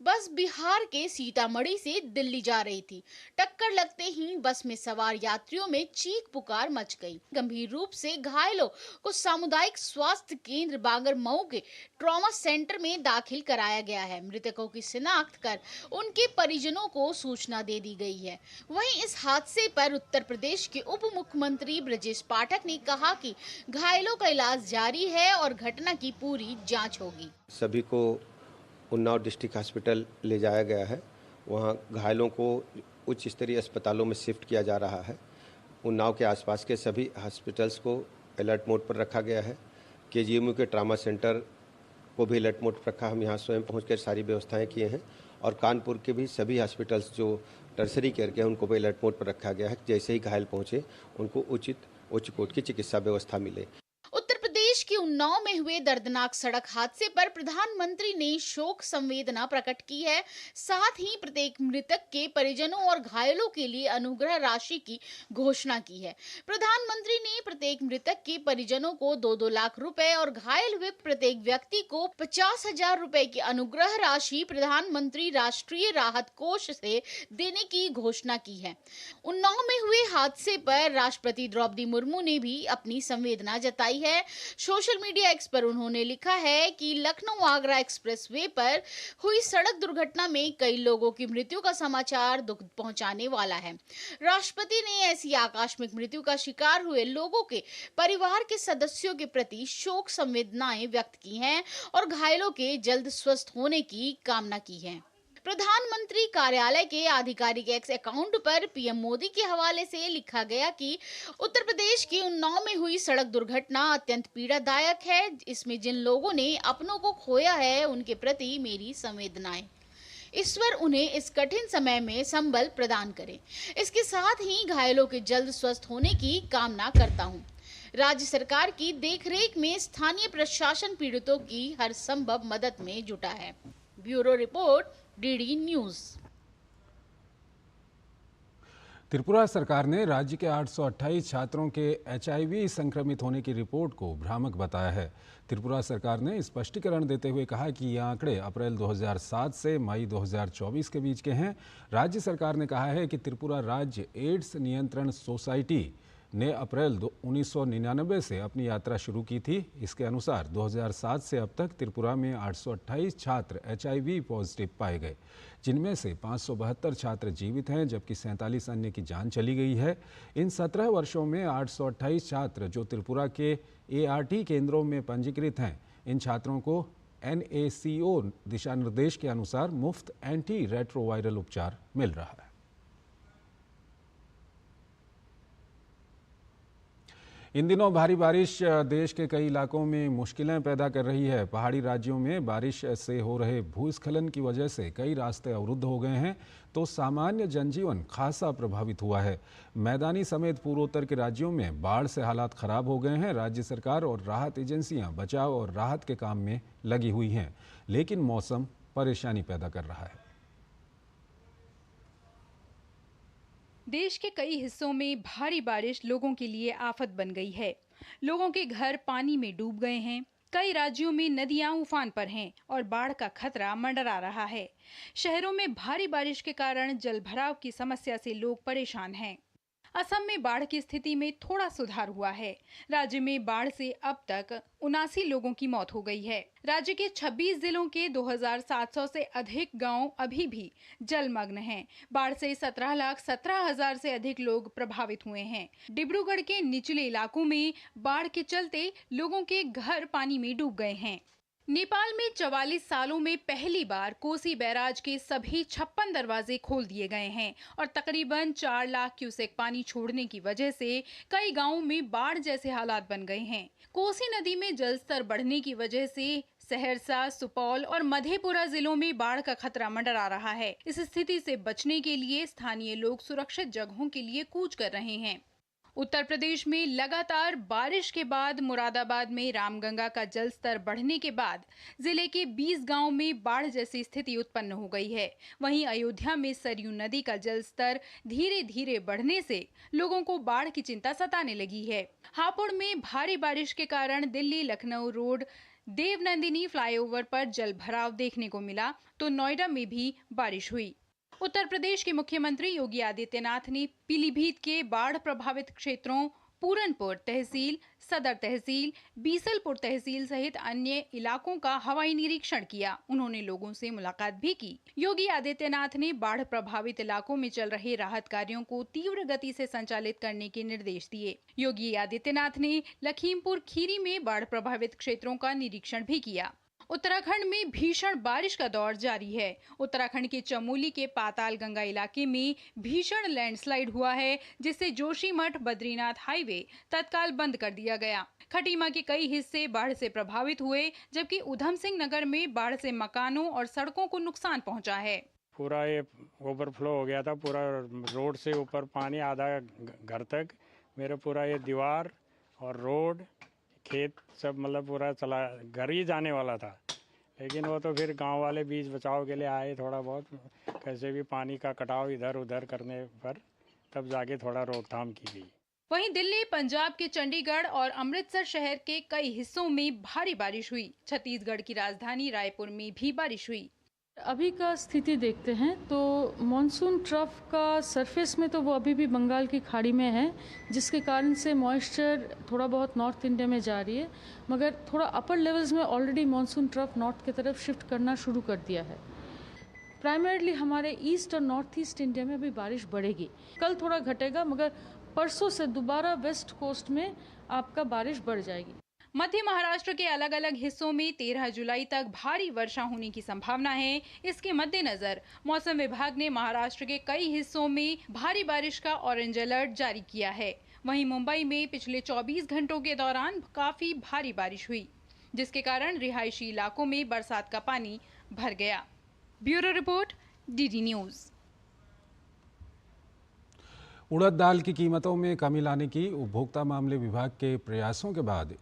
बस बिहार के सीतामढ़ी से दिल्ली जा रही थी। टक्कर लगते ही बस में सवार यात्रियों में चीख पुकार मच गई। गंभीर रूप से घायलों को सामुदायिक स्वास्थ्य केंद्र बांगर मऊ के ट्रॉमा सेंटर में दाखिल कराया गया है। मृतकों की शिनाख्त कर उनके परिजनों को सूचना दे दी गई है। वहीं इस हादसे पर उत्तर प्रदेश के उप मुख्यमंत्री ब्रजेश पाठक ने कहा कि घायलों का इलाज जारी है और घटना की पूरी जांच होगी। सभी को उन्नाव डिस्ट्रिक्ट हॉस्पिटल ले जाया गया है। वहां घायलों को उच्च स्तरीय अस्पतालों में शिफ्ट किया जा रहा है। उन्नाव के आसपास के सभी हॉस्पिटल्स को अलर्ट मोड पर रखा गया है। केजीएमयू के ट्रामा सेंटर को भी अलर्ट मोड पर रखा। हम यहाँ स्वयं पहुँचकर सारी व्यवस्थाएं किए हैं और कानपुर के भी सभी हॉस्पिटल्स जो टर्सरी केयर के हैं उनको भी अलर्ट मोड पर रखा गया है। जैसे ही घायल पहुँचे उनको उचित उच्च कोटि की चिकित्सा व्यवस्था मिले। उत्तर प्रदेश के उन्नाव में हुए दर्दनाक सड़क हादसे पर प्रधानमंत्री ने शोक संवेदना प्रकट की है। साथ ही प्रत्येक मृतक के परिजनों और घायलों के लिए अनुग्रह राशि की घोषणा की है। प्रधानमंत्री ने प्रत्येक मृतक के परिजनों को 2-2 लाख रुपए और घायल हुए प्रत्येक व्यक्ति को 50,000 रुपए की अनुग्रह राशि प्रधानमंत्री राष्ट्रीय राहत कोष से देने की घोषणा की है। उन्नाव में हुए हादसे पर राष्ट्रपति द्रौपदी मुर्मू ने भी अपनी संवेदना जताई है। सोशल मीडिया एक्स पर उन्होंने लिखा है कि लखनऊ आगरा एक्सप्रेसवे पर हुई सड़क दुर्घटना में कई लोगों की मृत्यु का समाचार दुख पहुंचाने वाला है। राष्ट्रपति ने ऐसी आकस्मिक मृत्यु का शिकार हुए लोगों के परिवार के सदस्यों के प्रति शोक संवेदनाएं व्यक्त की हैं और घायलों के जल्द स्वस्थ होने की कामना की है। प्रधानमंत्री कार्यालय के आधिकारिक एक्स अकाउंट पर पीएम मोदी के हवाले से लिखा गया कि उत्तर प्रदेश के उन्नाव में हुई सड़क दुर्घटना अत्यंत पीड़ादायक है। इसमें जिन लोगों ने अपनों को खोया है उनके प्रति मेरी संवेदनाएं। ईश्वर उन्हें इस कठिन समय में संबल प्रदान करे। इसके साथ ही घायलों के जल्द स्वस्थ होने की कामना करता हूं। राज्य सरकार की देखरेख में स्थानीय प्रशासन पीड़ितों की हर संभव मदद में जुटा है। Bureau report, DD news. Tripura सरकार ने राज्य के 828 छात्रों के HIV संक्रमित होने की रिपोर्ट को भ्रामक बताया है। त्रिपुरा सरकार ने स्पष्टीकरण देते हुए कहा कि ये आंकड़े अप्रैल 2007 से मई 2024 के बीच के हैं। राज्य सरकार ने कहा है कि त्रिपुरा राज्य एड्स नियंत्रण सोसाइटी ने अप्रैल 1999 से अपनी यात्रा शुरू की थी। इसके अनुसार 2007 से अब तक त्रिपुरा में 828 छात्र HIV पॉजिटिव पाए गए, जिनमें से 572 छात्र जीवित हैं जबकि 47 अन्य की जान चली गई है। इन 17 वर्षों में 828 छात्र जो त्रिपुरा के ART केंद्रों में पंजीकृत हैं, इन छात्रों को NACO दिशा निर्देश के अनुसार मुफ्त एंटी रेट्रोवायरल उपचार मिल रहा है। इन दिनों भारी बारिश देश के कई इलाकों में मुश्किलें पैदा कर रही है। पहाड़ी राज्यों में बारिश से हो रहे भूस्खलन की वजह से कई रास्ते अवरुद्ध हो गए हैं, तो सामान्य जनजीवन खासा प्रभावित हुआ है। मैदानी समेत पूर्वोत्तर के राज्यों में बाढ़ से हालात खराब हो गए हैं। राज्य सरकार और राहत एजेंसियां बचाव और राहत के काम में लगी हुई हैं, लेकिन मौसम परेशानी पैदा कर रहा है। देश के कई हिस्सों में भारी बारिश लोगों के लिए आफत बन गई है। लोगों के घर पानी में डूब गए हैं। कई राज्यों में नदियां उफान पर हैं और बाढ़ का खतरा मंडरा रहा है। शहरों में भारी बारिश के कारण जलभराव की समस्या से लोग परेशान हैं। असम में बाढ़ की स्थिति में थोड़ा सुधार हुआ है। राज्य में बाढ़ से अब तक 79 लोगों की मौत हो गई है। राज्य के 26 जिलों के 2700 से अधिक गांव अभी भी जलमग्न हैं। बाढ़ से 17,17,000 से अधिक लोग प्रभावित हुए हैं। डिब्रूगढ़ के निचले इलाकों में बाढ़ के चलते लोगों के घर पानी में डूब गए हैं। नेपाल में 44 सालों में पहली बार कोसी बैराज के सभी 56 दरवाजे खोल दिए गए हैं और तकरीबन 4 लाख क्यूसेक पानी छोड़ने की वजह से कई गांवों में बाढ़ जैसे हालात बन गए हैं। कोसी नदी में जलस्तर बढ़ने की वजह से सहरसा, सुपौल और मधेपुरा जिलों में बाढ़ का खतरा मंडरा रहा है। इस स्थिति से बचने के लिए स्थानीय लोग सुरक्षित जगहों के लिए कूच कर रहे हैं। उत्तर प्रदेश में लगातार बारिश के बाद मुरादाबाद में रामगंगा का जलस्तर बढ़ने के बाद जिले के 20 गांवों में बाढ़ जैसी स्थिति उत्पन्न हो गई है। वहीं अयोध्या में सरयू नदी का जलस्तर धीरे धीरे बढ़ने से लोगों को बाढ़ की चिंता सताने लगी है। हापुड़ में भारी बारिश के कारण दिल्ली लखनऊ रोड देवनंदिनी फ्लाईओवर पर जलभराव देखने को मिला, तो नोएडा में भी बारिश हुई। उत्तर प्रदेश के मुख्यमंत्री योगी आदित्यनाथ ने पीलीभीत के बाढ़ प्रभावित क्षेत्रों पूरनपुर तहसील, सदर तहसील, बीसलपुर तहसील सहित अन्य इलाकों का हवाई निरीक्षण किया। उन्होंने लोगों से मुलाकात भी की। योगी आदित्यनाथ ने बाढ़ प्रभावित इलाकों में चल रहे राहत कार्यों को तीव्र गति से संचालित करने के निर्देश दिए। योगी आदित्यनाथ ने लखीमपुर खीरी में बाढ़ प्रभावित क्षेत्रों का निरीक्षण भी किया। उत्तराखंड में भीषण बारिश का दौर जारी है। उत्तराखंड के चमोली के पाताल गंगा इलाके में भीषण लैंडस्लाइड हुआ है, जिससे जोशीमठ बद्रीनाथ हाईवे तत्काल बंद कर दिया गया। खटीमा के कई हिस्से बाढ़ से प्रभावित हुए, जबकि उधम सिंह नगर में बाढ़ से मकानों और सड़कों को नुकसान पहुंचा है। पूरा ये ओवरफ्लो हो गया था, पूरा रोड से ऊपर पानी आधा घर तक। मेरे पूरा ये दीवार और रोड खेत सब मतलब पूरा चला, घर ही जाने वाला था, लेकिन वो तो फिर गांव वाले बीच बचाव के लिए आए, थोड़ा बहुत कैसे भी पानी का कटाव इधर उधर करने पर तब जाके थोड़ा रोकथाम की गई। वहीं दिल्ली, पंजाब के चंडीगढ़ और अमृतसर शहर के कई हिस्सों में भारी बारिश हुई। छत्तीसगढ़ की राजधानी रायपुर में भी बारिश हुई। अभी का स्थिति देखते हैं तो मॉनसून ट्रफ का सरफेस में तो वो अभी भी बंगाल की खाड़ी में है, जिसके कारण से मॉइस्चर थोड़ा बहुत नॉर्थ इंडिया में जा रही है, मगर थोड़ा अपर लेवल्स में ऑलरेडी मॉनसून ट्रफ नॉर्थ की तरफ शिफ्ट करना शुरू कर दिया है। प्राइमरीली हमारे ईस्ट और नॉर्थ ईस्ट इंडिया में अभी बारिश बढ़ेगी। कल थोड़ा घटेगा, मगर परसों से दोबारा वेस्ट कोस्ट में आपका बारिश बढ़ जाएगी। मध्य महाराष्ट्र के अलग अलग हिस्सों में 13 जुलाई तक भारी वर्षा होने की संभावना है। इसके मद्देनजर मौसम विभाग ने महाराष्ट्र के कई हिस्सों में भारी बारिश का ऑरेंज अलर्ट जारी किया है। वहीं मुंबई में पिछले 24 घंटों के दौरान काफी भारी बारिश हुई, जिसके कारण रिहायशी इलाकों में बरसात का पानी भर गया। Bureau report, DD news. उड़द दाल की कीमतों में कमी लाने की उपभोक्ता मामले विभाग के प्रयासों के बाद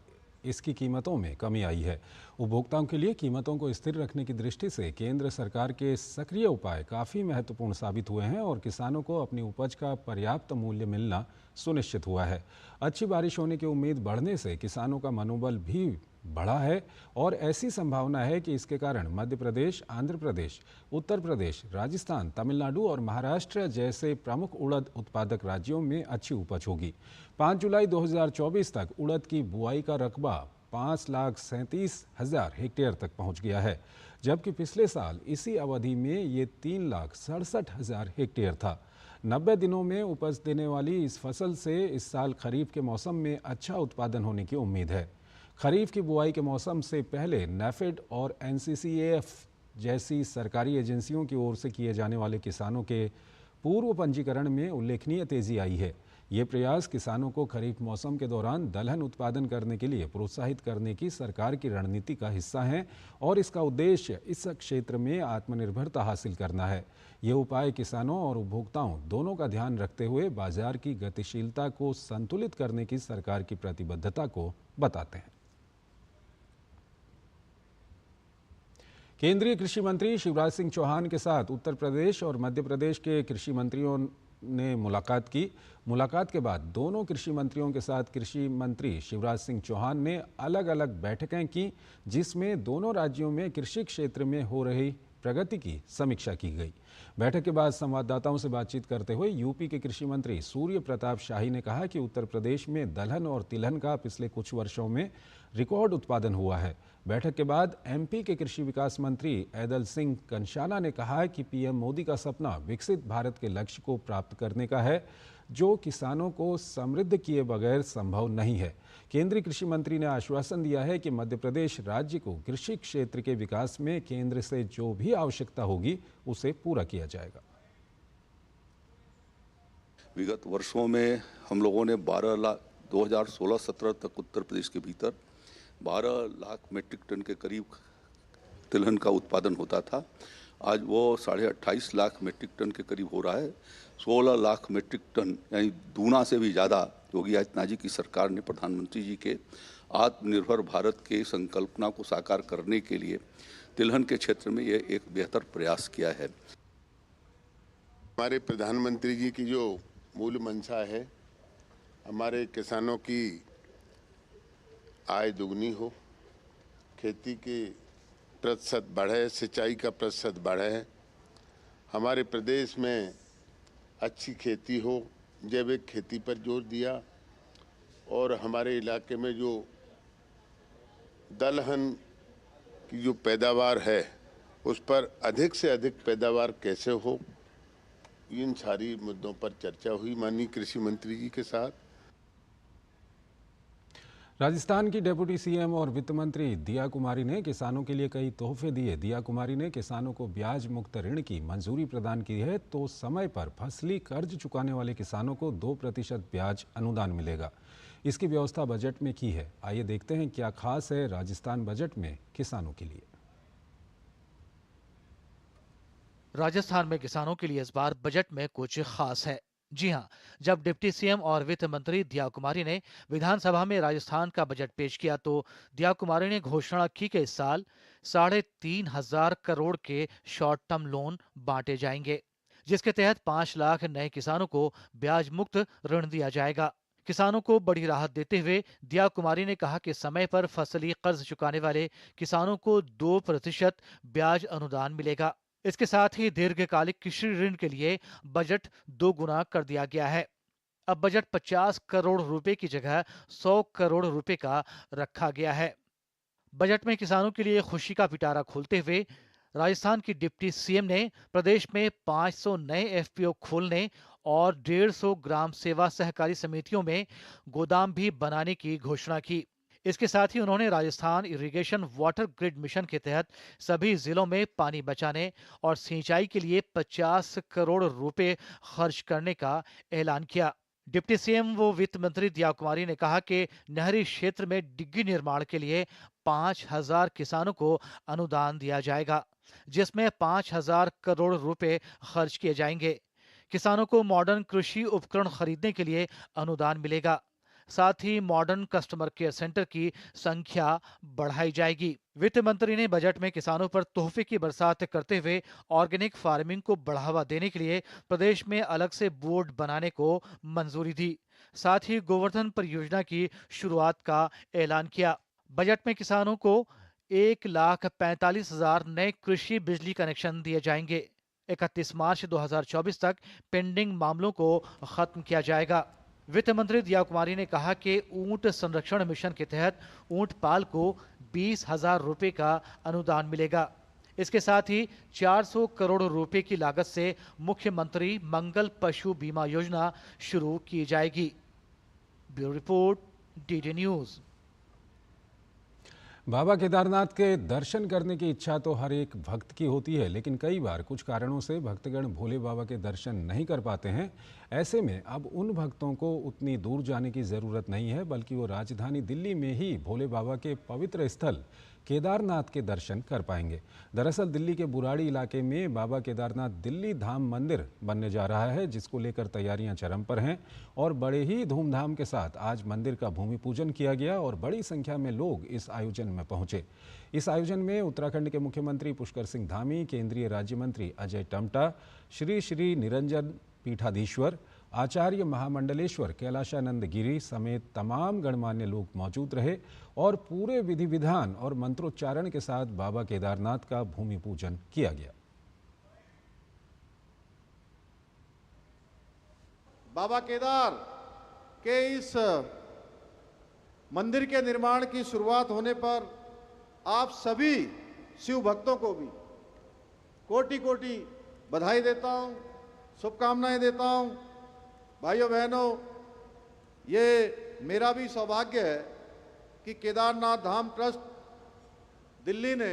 इसकी कीमतों में कमी आई है। उपभोक्ताओं के लिए कीमतों को स्थिर रखने की दृष्टि से केंद्र सरकार के सक्रिय उपाय काफ़ी महत्वपूर्ण साबित हुए हैं और किसानों को अपनी उपज का पर्याप्त मूल्य मिलना सुनिश्चित हुआ है। अच्छी बारिश होने की उम्मीद बढ़ने से किसानों का मनोबल भी बढ़ा है और ऐसी संभावना है कि इसके कारण मध्य प्रदेश, आंध्र प्रदेश, उत्तर प्रदेश, राजस्थान, तमिलनाडु और महाराष्ट्र जैसे प्रमुख उड़द उत्पादक राज्यों में अच्छी उपज होगी। 5 जुलाई 2024 तक उड़द की बुआई का रकबा 5,37,000 हेक्टेयर तक पहुंच गया है, जबकि पिछले साल इसी अवधि में ये 3,67,000 हेक्टेयर था। 90 दिनों में उपज देने वाली इस फसल से इस साल खरीफ के मौसम में अच्छा उत्पादन होने की उम्मीद है। खरीफ की बुआई के मौसम से पहले नेफेड और NCCAF जैसी सरकारी एजेंसियों की ओर से किए जाने वाले किसानों के पूर्व पंजीकरण में उल्लेखनीय तेजी आई है। ये प्रयास किसानों को खरीफ मौसम के दौरान दलहन उत्पादन करने के लिए प्रोत्साहित करने की सरकार की रणनीति का हिस्सा हैं और इसका उद्देश्य इस क्षेत्र में आत्मनिर्भरता हासिल करना है। ये उपाय किसानों और उपभोक्ताओं दोनों का ध्यान रखते हुए बाजार की गतिशीलता को संतुलित करने की सरकार की प्रतिबद्धता को बताते हैं। केंद्रीय कृषि मंत्री शिवराज सिंह चौहान के साथ उत्तर प्रदेश और मध्य प्रदेश के कृषि मंत्रियों ने मुलाकात की। मुलाकात के बाद दोनों कृषि मंत्रियों के साथ कृषि मंत्री शिवराज सिंह चौहान ने अलग अलग बैठकें की, जिसमें दोनों राज्यों में कृषि क्षेत्र में हो रही प्रगति की समीक्षा की गई। बैठक के बाद संवाददाताओं से बातचीत करते हुए यूपी के कृषि मंत्री सूर्य प्रताप शाही ने कहा कि उत्तर प्रदेश में दलहन और तिलहन का पिछले कुछ वर्षों में रिकॉर्ड उत्पादन हुआ है। बैठक के बाद MP के कृषि विकास मंत्री ऐदल सिंह कंशाना ने कहा कि PM मोदी का सपना विकसित भारत के लक्ष्य को प्राप्त करने का है, जो किसानों को समृद्ध किए बगैर संभव नहीं है। केंद्रीय कृषि मंत्री ने आश्वासन दिया है कि मध्य प्रदेश राज्य को कृषि क्षेत्र के विकास में केंद्र से जो भी आवश्यकता होगी उसे पूरा किया जाएगा। विगत वर्षों में हम लोगों ने 2016-17 तक उत्तर प्रदेश के भीतर 12 लाख मीट्रिक टन के करीब तिलहन का उत्पादन होता था। आज वो 28.5 लाख मीट्रिक टन के करीब हो रहा है। 16 लाख मीट्रिक टन यानी दूना से भी ज़्यादा योगी आदित्यनाथ जी की सरकार ने प्रधानमंत्री जी के आत्मनिर्भर भारत के संकल्पना को साकार करने के लिए तिलहन के क्षेत्र में ये एक बेहतर प्रयास किया है। हमारे प्रधानमंत्री जी की जो मूल मंशा है, हमारे किसानों की आय दुगनी हो, खेती के प्रतिशत बढ़े, सिंचाई का प्रतिशत बढ़े, हमारे प्रदेश में अच्छी खेती हो, जैविक खेती पर जोर दिया और हमारे इलाके में जो दलहन की जो पैदावार है उस पर अधिक से अधिक पैदावार कैसे हो, इन सारी मुद्दों पर चर्चा हुई माननीय कृषि मंत्री जी के साथ। राजस्थान की डिप्टी CM और वित्त मंत्री दिया कुमारी ने किसानों के लिए कई तोहफे दिए। दिया कुमारी ने किसानों को ब्याज मुक्त ऋण की मंजूरी प्रदान की है, तो समय पर फसली कर्ज चुकाने वाले किसानों को 2% ब्याज अनुदान मिलेगा। इसकी व्यवस्था बजट में की है। आइए देखते हैं क्या खास है राजस्थान बजट में किसानों के लिए। राजस्थान में किसानों के लिए इस बार बजट में कुछ खास है। जी हां, जब डिप्टी सीएम और वित्त मंत्री दिया कुमारी ने विधानसभा में राजस्थान का बजट पेश किया तो दिया कुमारी ने घोषणा की कि इस साल 3,500 करोड़ के शॉर्ट टर्म लोन बांटे जाएंगे, जिसके तहत 5 लाख नए किसानों को ब्याज मुक्त ऋण दिया जाएगा। किसानों को बड़ी राहत देते हुए दिया कुमारी ने कहा कि समय पर फसली कर्ज चुकाने वाले किसानों को 2% ब्याज अनुदान मिलेगा। इसके साथ ही दीर्घकालिक कृषि ऋण के लिए बजट 2 गुना कर दिया गया है। अब बजट 50 करोड़ रुपए की जगह 100 करोड़ रुपए का रखा गया है। बजट में किसानों के लिए खुशी का पिटारा खोलते हुए राजस्थान की डिप्टी सीएम ने प्रदेश में 500 नए एफपीओ खोलने और 150 ग्राम सेवा सहकारी समितियों में गोदाम भी बनाने की घोषणा की। इसके साथ ही उन्होंने Rajasthan irrigation water grid mission के तहत सभी जिलों में पानी बचाने और सिंचाई के लिए 50 करोड़ रुपए खर्च करने का ऐलान किया। डिप्टी सीएम व वित्त मंत्री दिया कुमारी ने कहा कि नहरी क्षेत्र में डिग्गी निर्माण के लिए 5,000 किसानों को अनुदान दिया जाएगा, जिसमें 5,000 करोड़ रुपए खर्च किए जाएंगे। किसानों को मॉडर्न कृषि उपकरण खरीदने के लिए अनुदान मिलेगा। साथ ही मॉडर्न कस्टमर केयर सेंटर की संख्या बढ़ाई जाएगी। वित्त मंत्री ने बजट में किसानों पर तोहफे की बरसात करते हुए ऑर्गेनिक फार्मिंग को बढ़ावा देने के लिए प्रदेश में अलग से बोर्ड बनाने को मंजूरी दी। साथ ही गोवर्धन परियोजना की शुरुआत का ऐलान किया। बजट में किसानों को 1,45,000 नए कृषि बिजली कनेक्शन दिए जाएंगे। 31 मार्च 2024 तक पेंडिंग मामलों को खत्म किया जाएगा। वित्त मंत्री दिया कुमारी ने कहा कि ऊंट संरक्षण मिशन के तहत ऊंट पाल को 20,000 रुपए का अनुदान मिलेगा। इसके साथ ही 400 करोड़ रुपए की लागत से मुख्यमंत्री मंगल पशु बीमा योजना शुरू की जाएगी। Bureau report, DD news. बाबा केदारनाथ के दर्शन करने की इच्छा तो हर एक भक्त की होती है, लेकिन कई बार कुछ कारणों से भक्तगण भोले बाबा के दर्शन नहीं कर पाते हैं। ऐसे में अब उन भक्तों को उतनी दूर जाने की ज़रूरत नहीं है, बल्कि वो राजधानी दिल्ली में ही भोले बाबा के पवित्र स्थल केदारनाथ के दर्शन कर पाएंगे। दरअसल दिल्ली के बुराड़ी इलाके में बाबा केदारनाथ दिल्ली धाम मंदिर बनने जा रहा है, जिसको लेकर तैयारियां चरम पर हैं और बड़े ही धूमधाम के साथ आज मंदिर का भूमि पूजन किया गया और बड़ी संख्या में लोग इस आयोजन में पहुंचे। इस आयोजन में उत्तराखंड के मुख्यमंत्री पुष्कर सिंह धामी, केंद्रीय राज्य मंत्री अजय टम्टा, श्री श्री निरंजन पीठाधीश्वर, आचार्य महामंडलेश्वर कैलाशानंद गिरी समेत तमाम गणमान्य लोग मौजूद रहे और पूरे विधि विधान और मंत्रोच्चारण के साथ बाबा केदारनाथ का भूमि पूजन किया गया। बाबा केदार के इस मंदिर के निर्माण की शुरुआत होने पर आप सभी शिव भक्तों को भी कोटि कोटि बधाई देता हूं, शुभकामनाएं देता हूं। भाइयों बहनों, ये मेरा भी सौभाग्य है कि केदारनाथ धाम ट्रस्ट दिल्ली ने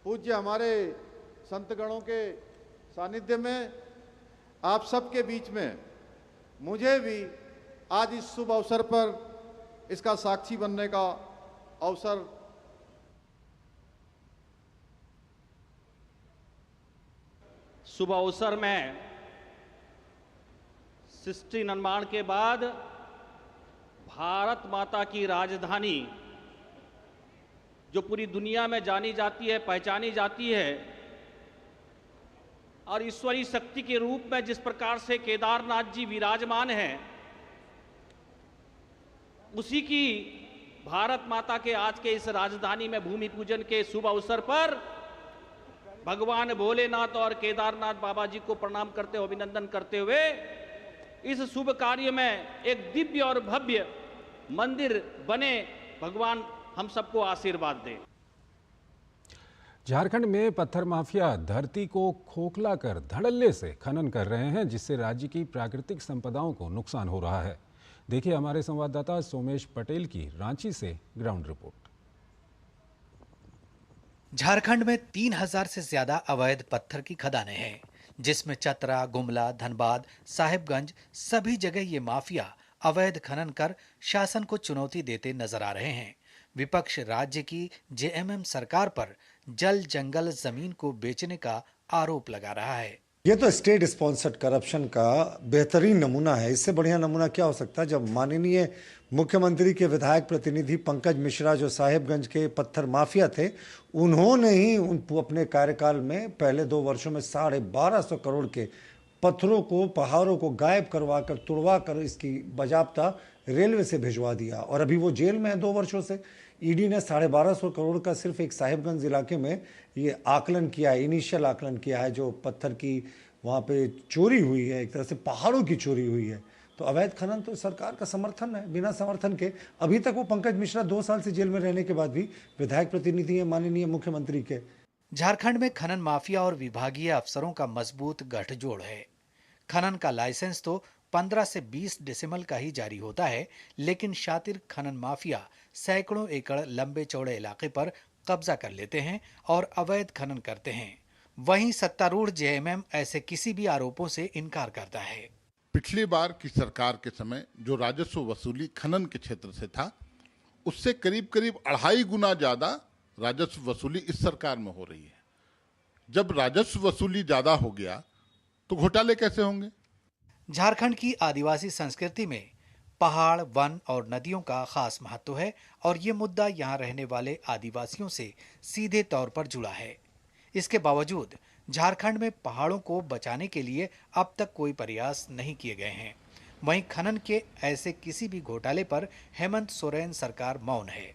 पूज्य हमारे संतगणों के सानिध्य में आप सबके बीच में मुझे भी आज इस शुभ अवसर पर इसका साक्षी बनने का अवसर शुभ अवसर में सृष्टि निर्माण के बाद भारत माता की राजधानी जो पूरी दुनिया में जानी जाती है, पहचानी जाती है, और ईश्वरीय शक्ति के रूप में जिस प्रकार से केदारनाथ जी विराजमान हैं, उसी की भारत माता के आज के इस राजधानी में भूमि पूजन के शुभ अवसर पर भगवान भोलेनाथ और केदारनाथ बाबा जी को प्रणाम करते हुए, अभिनंदन करते हुए इस शुभ कार्य में एक दिव्य और भव्य मंदिर बने, भगवान हम सबको आशीर्वाद दें। झारखंड में पत्थर माफिया धरती को खोखला कर धड़ल्ले से खनन कर रहे हैं, जिससे राज्य की प्राकृतिक संपदाओं को नुकसान हो रहा है। देखिए हमारे संवाददाता सोमेश पटेल की रांची से ग्राउंड रिपोर्ट। झारखंड में 3,000 से ज्यादा अवैध पत्थर की खदानें हैं, जिसमें चतरा, गुमला, धनबाद, साहिबगंज सभी जगह ये माफिया अवैध खनन कर शासन को चुनौती देते नजर आ रहे हैं। विपक्ष राज्य की जेएमएम सरकार पर जल जंगल जमीन को बेचने का आरोप लगा रहा है। ये तो स्टेट स्पॉन्सर्ड करप्शन का बेहतरीन नमूना है। इससे बढ़िया नमूना क्या हो सकता है जब माननीय मुख्यमंत्री के विधायक प्रतिनिधि पंकज मिश्रा जो साहिबगंज के पत्थर माफिया थे, उन्होंने ही अपने कार्यकाल में पहले 2 वर्षों में 1250 करोड़ के पत्थरों को, पहाड़ों को गायब करवा कर, तुड़वा कर इसकी बाजाबता रेलवे से भिजवा दिया और अभी वो जेल में है 2 वर्षों से। ईडी ने 1250 करोड़ का सिर्फ एक साहिबगंज इलाके में ये आकलन किया है, इनिशियल आकलन किया है, जो पत्थर की वहाँ पे चोरी हुई है, एक तरह से पहाड़ों की चोरी हुई है। तो अवैध खनन तो सरकार का समर्थन है, बिना समर्थन के। अभी तक वो पंकज मिश्रा 2 साल से जेल में रहने के बाद भी विधायक प्रतिनिधि है माननीय मुख्यमंत्री के। झारखंड में खनन माफिया और विभागीय अफसरों का मजबूत गठजोड़ है। खनन का लाइसेंस तो 15 से 20 डेसिमल का ही जारी होता है, लेकिन शातिर खनन माफिया सैकड़ों एकड़ लंबे चौड़े इलाके पर कब्जा कर लेते हैं और अवैध खनन करते हैं। वहीं सत्तारूढ़ जेएमएम ऐसे किसी भी आरोपों से इनकार करता है। पिछली बार की सरकार के समय जो राजस्व वसूली खनन के क्षेत्र से था, उससे करीब 2.5 गुना ज्यादा राजस्व वसूली इस सरकार में हो रही है। जब राजस्व वसूली ज्यादा हो गया तो घोटाले कैसे होंगे? झारखंड की आदिवासी संस्कृति में पहाड़, वन और नदियों का खास महत्व है और ये मुद्दा यहाँ रहने वाले आदिवासियों से सीधे तौर पर जुड़ा है। इसके बावजूद झारखंड में पहाड़ों को बचाने के लिए अब तक कोई प्रयास नहीं किए गए हैं। वहीं खनन के ऐसे किसी भी घोटाले पर हेमंत सोरेन सरकार मौन है।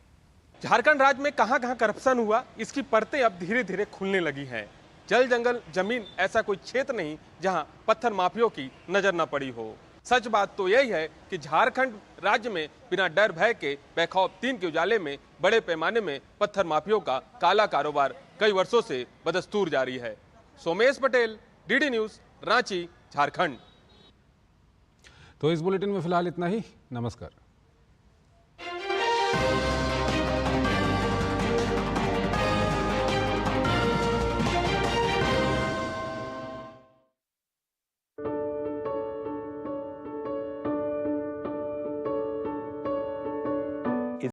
झारखंड राज्य में कहां-कहां करप्शन हुआ, इसकी परतें अब धीरे धीरे खुलने लगी हैं। जल, जंगल, जमीन ऐसा कोई क्षेत्र नहीं जहां पत्थर माफियों की नजर न पड़ी हो। सच बात तो यही है कि झारखंड राज्य में बिना डर भय के बेखौफ 3 के उजाले में बड़े पैमाने में पत्थर माफियों का काला कारोबार कई वर्षों से बदस्तूर जारी है। Somesh Patel, DD news, Ranchi, Jharkhand. तो इस बुलेटिन में फिलहाल इतना ही। नमस्कार।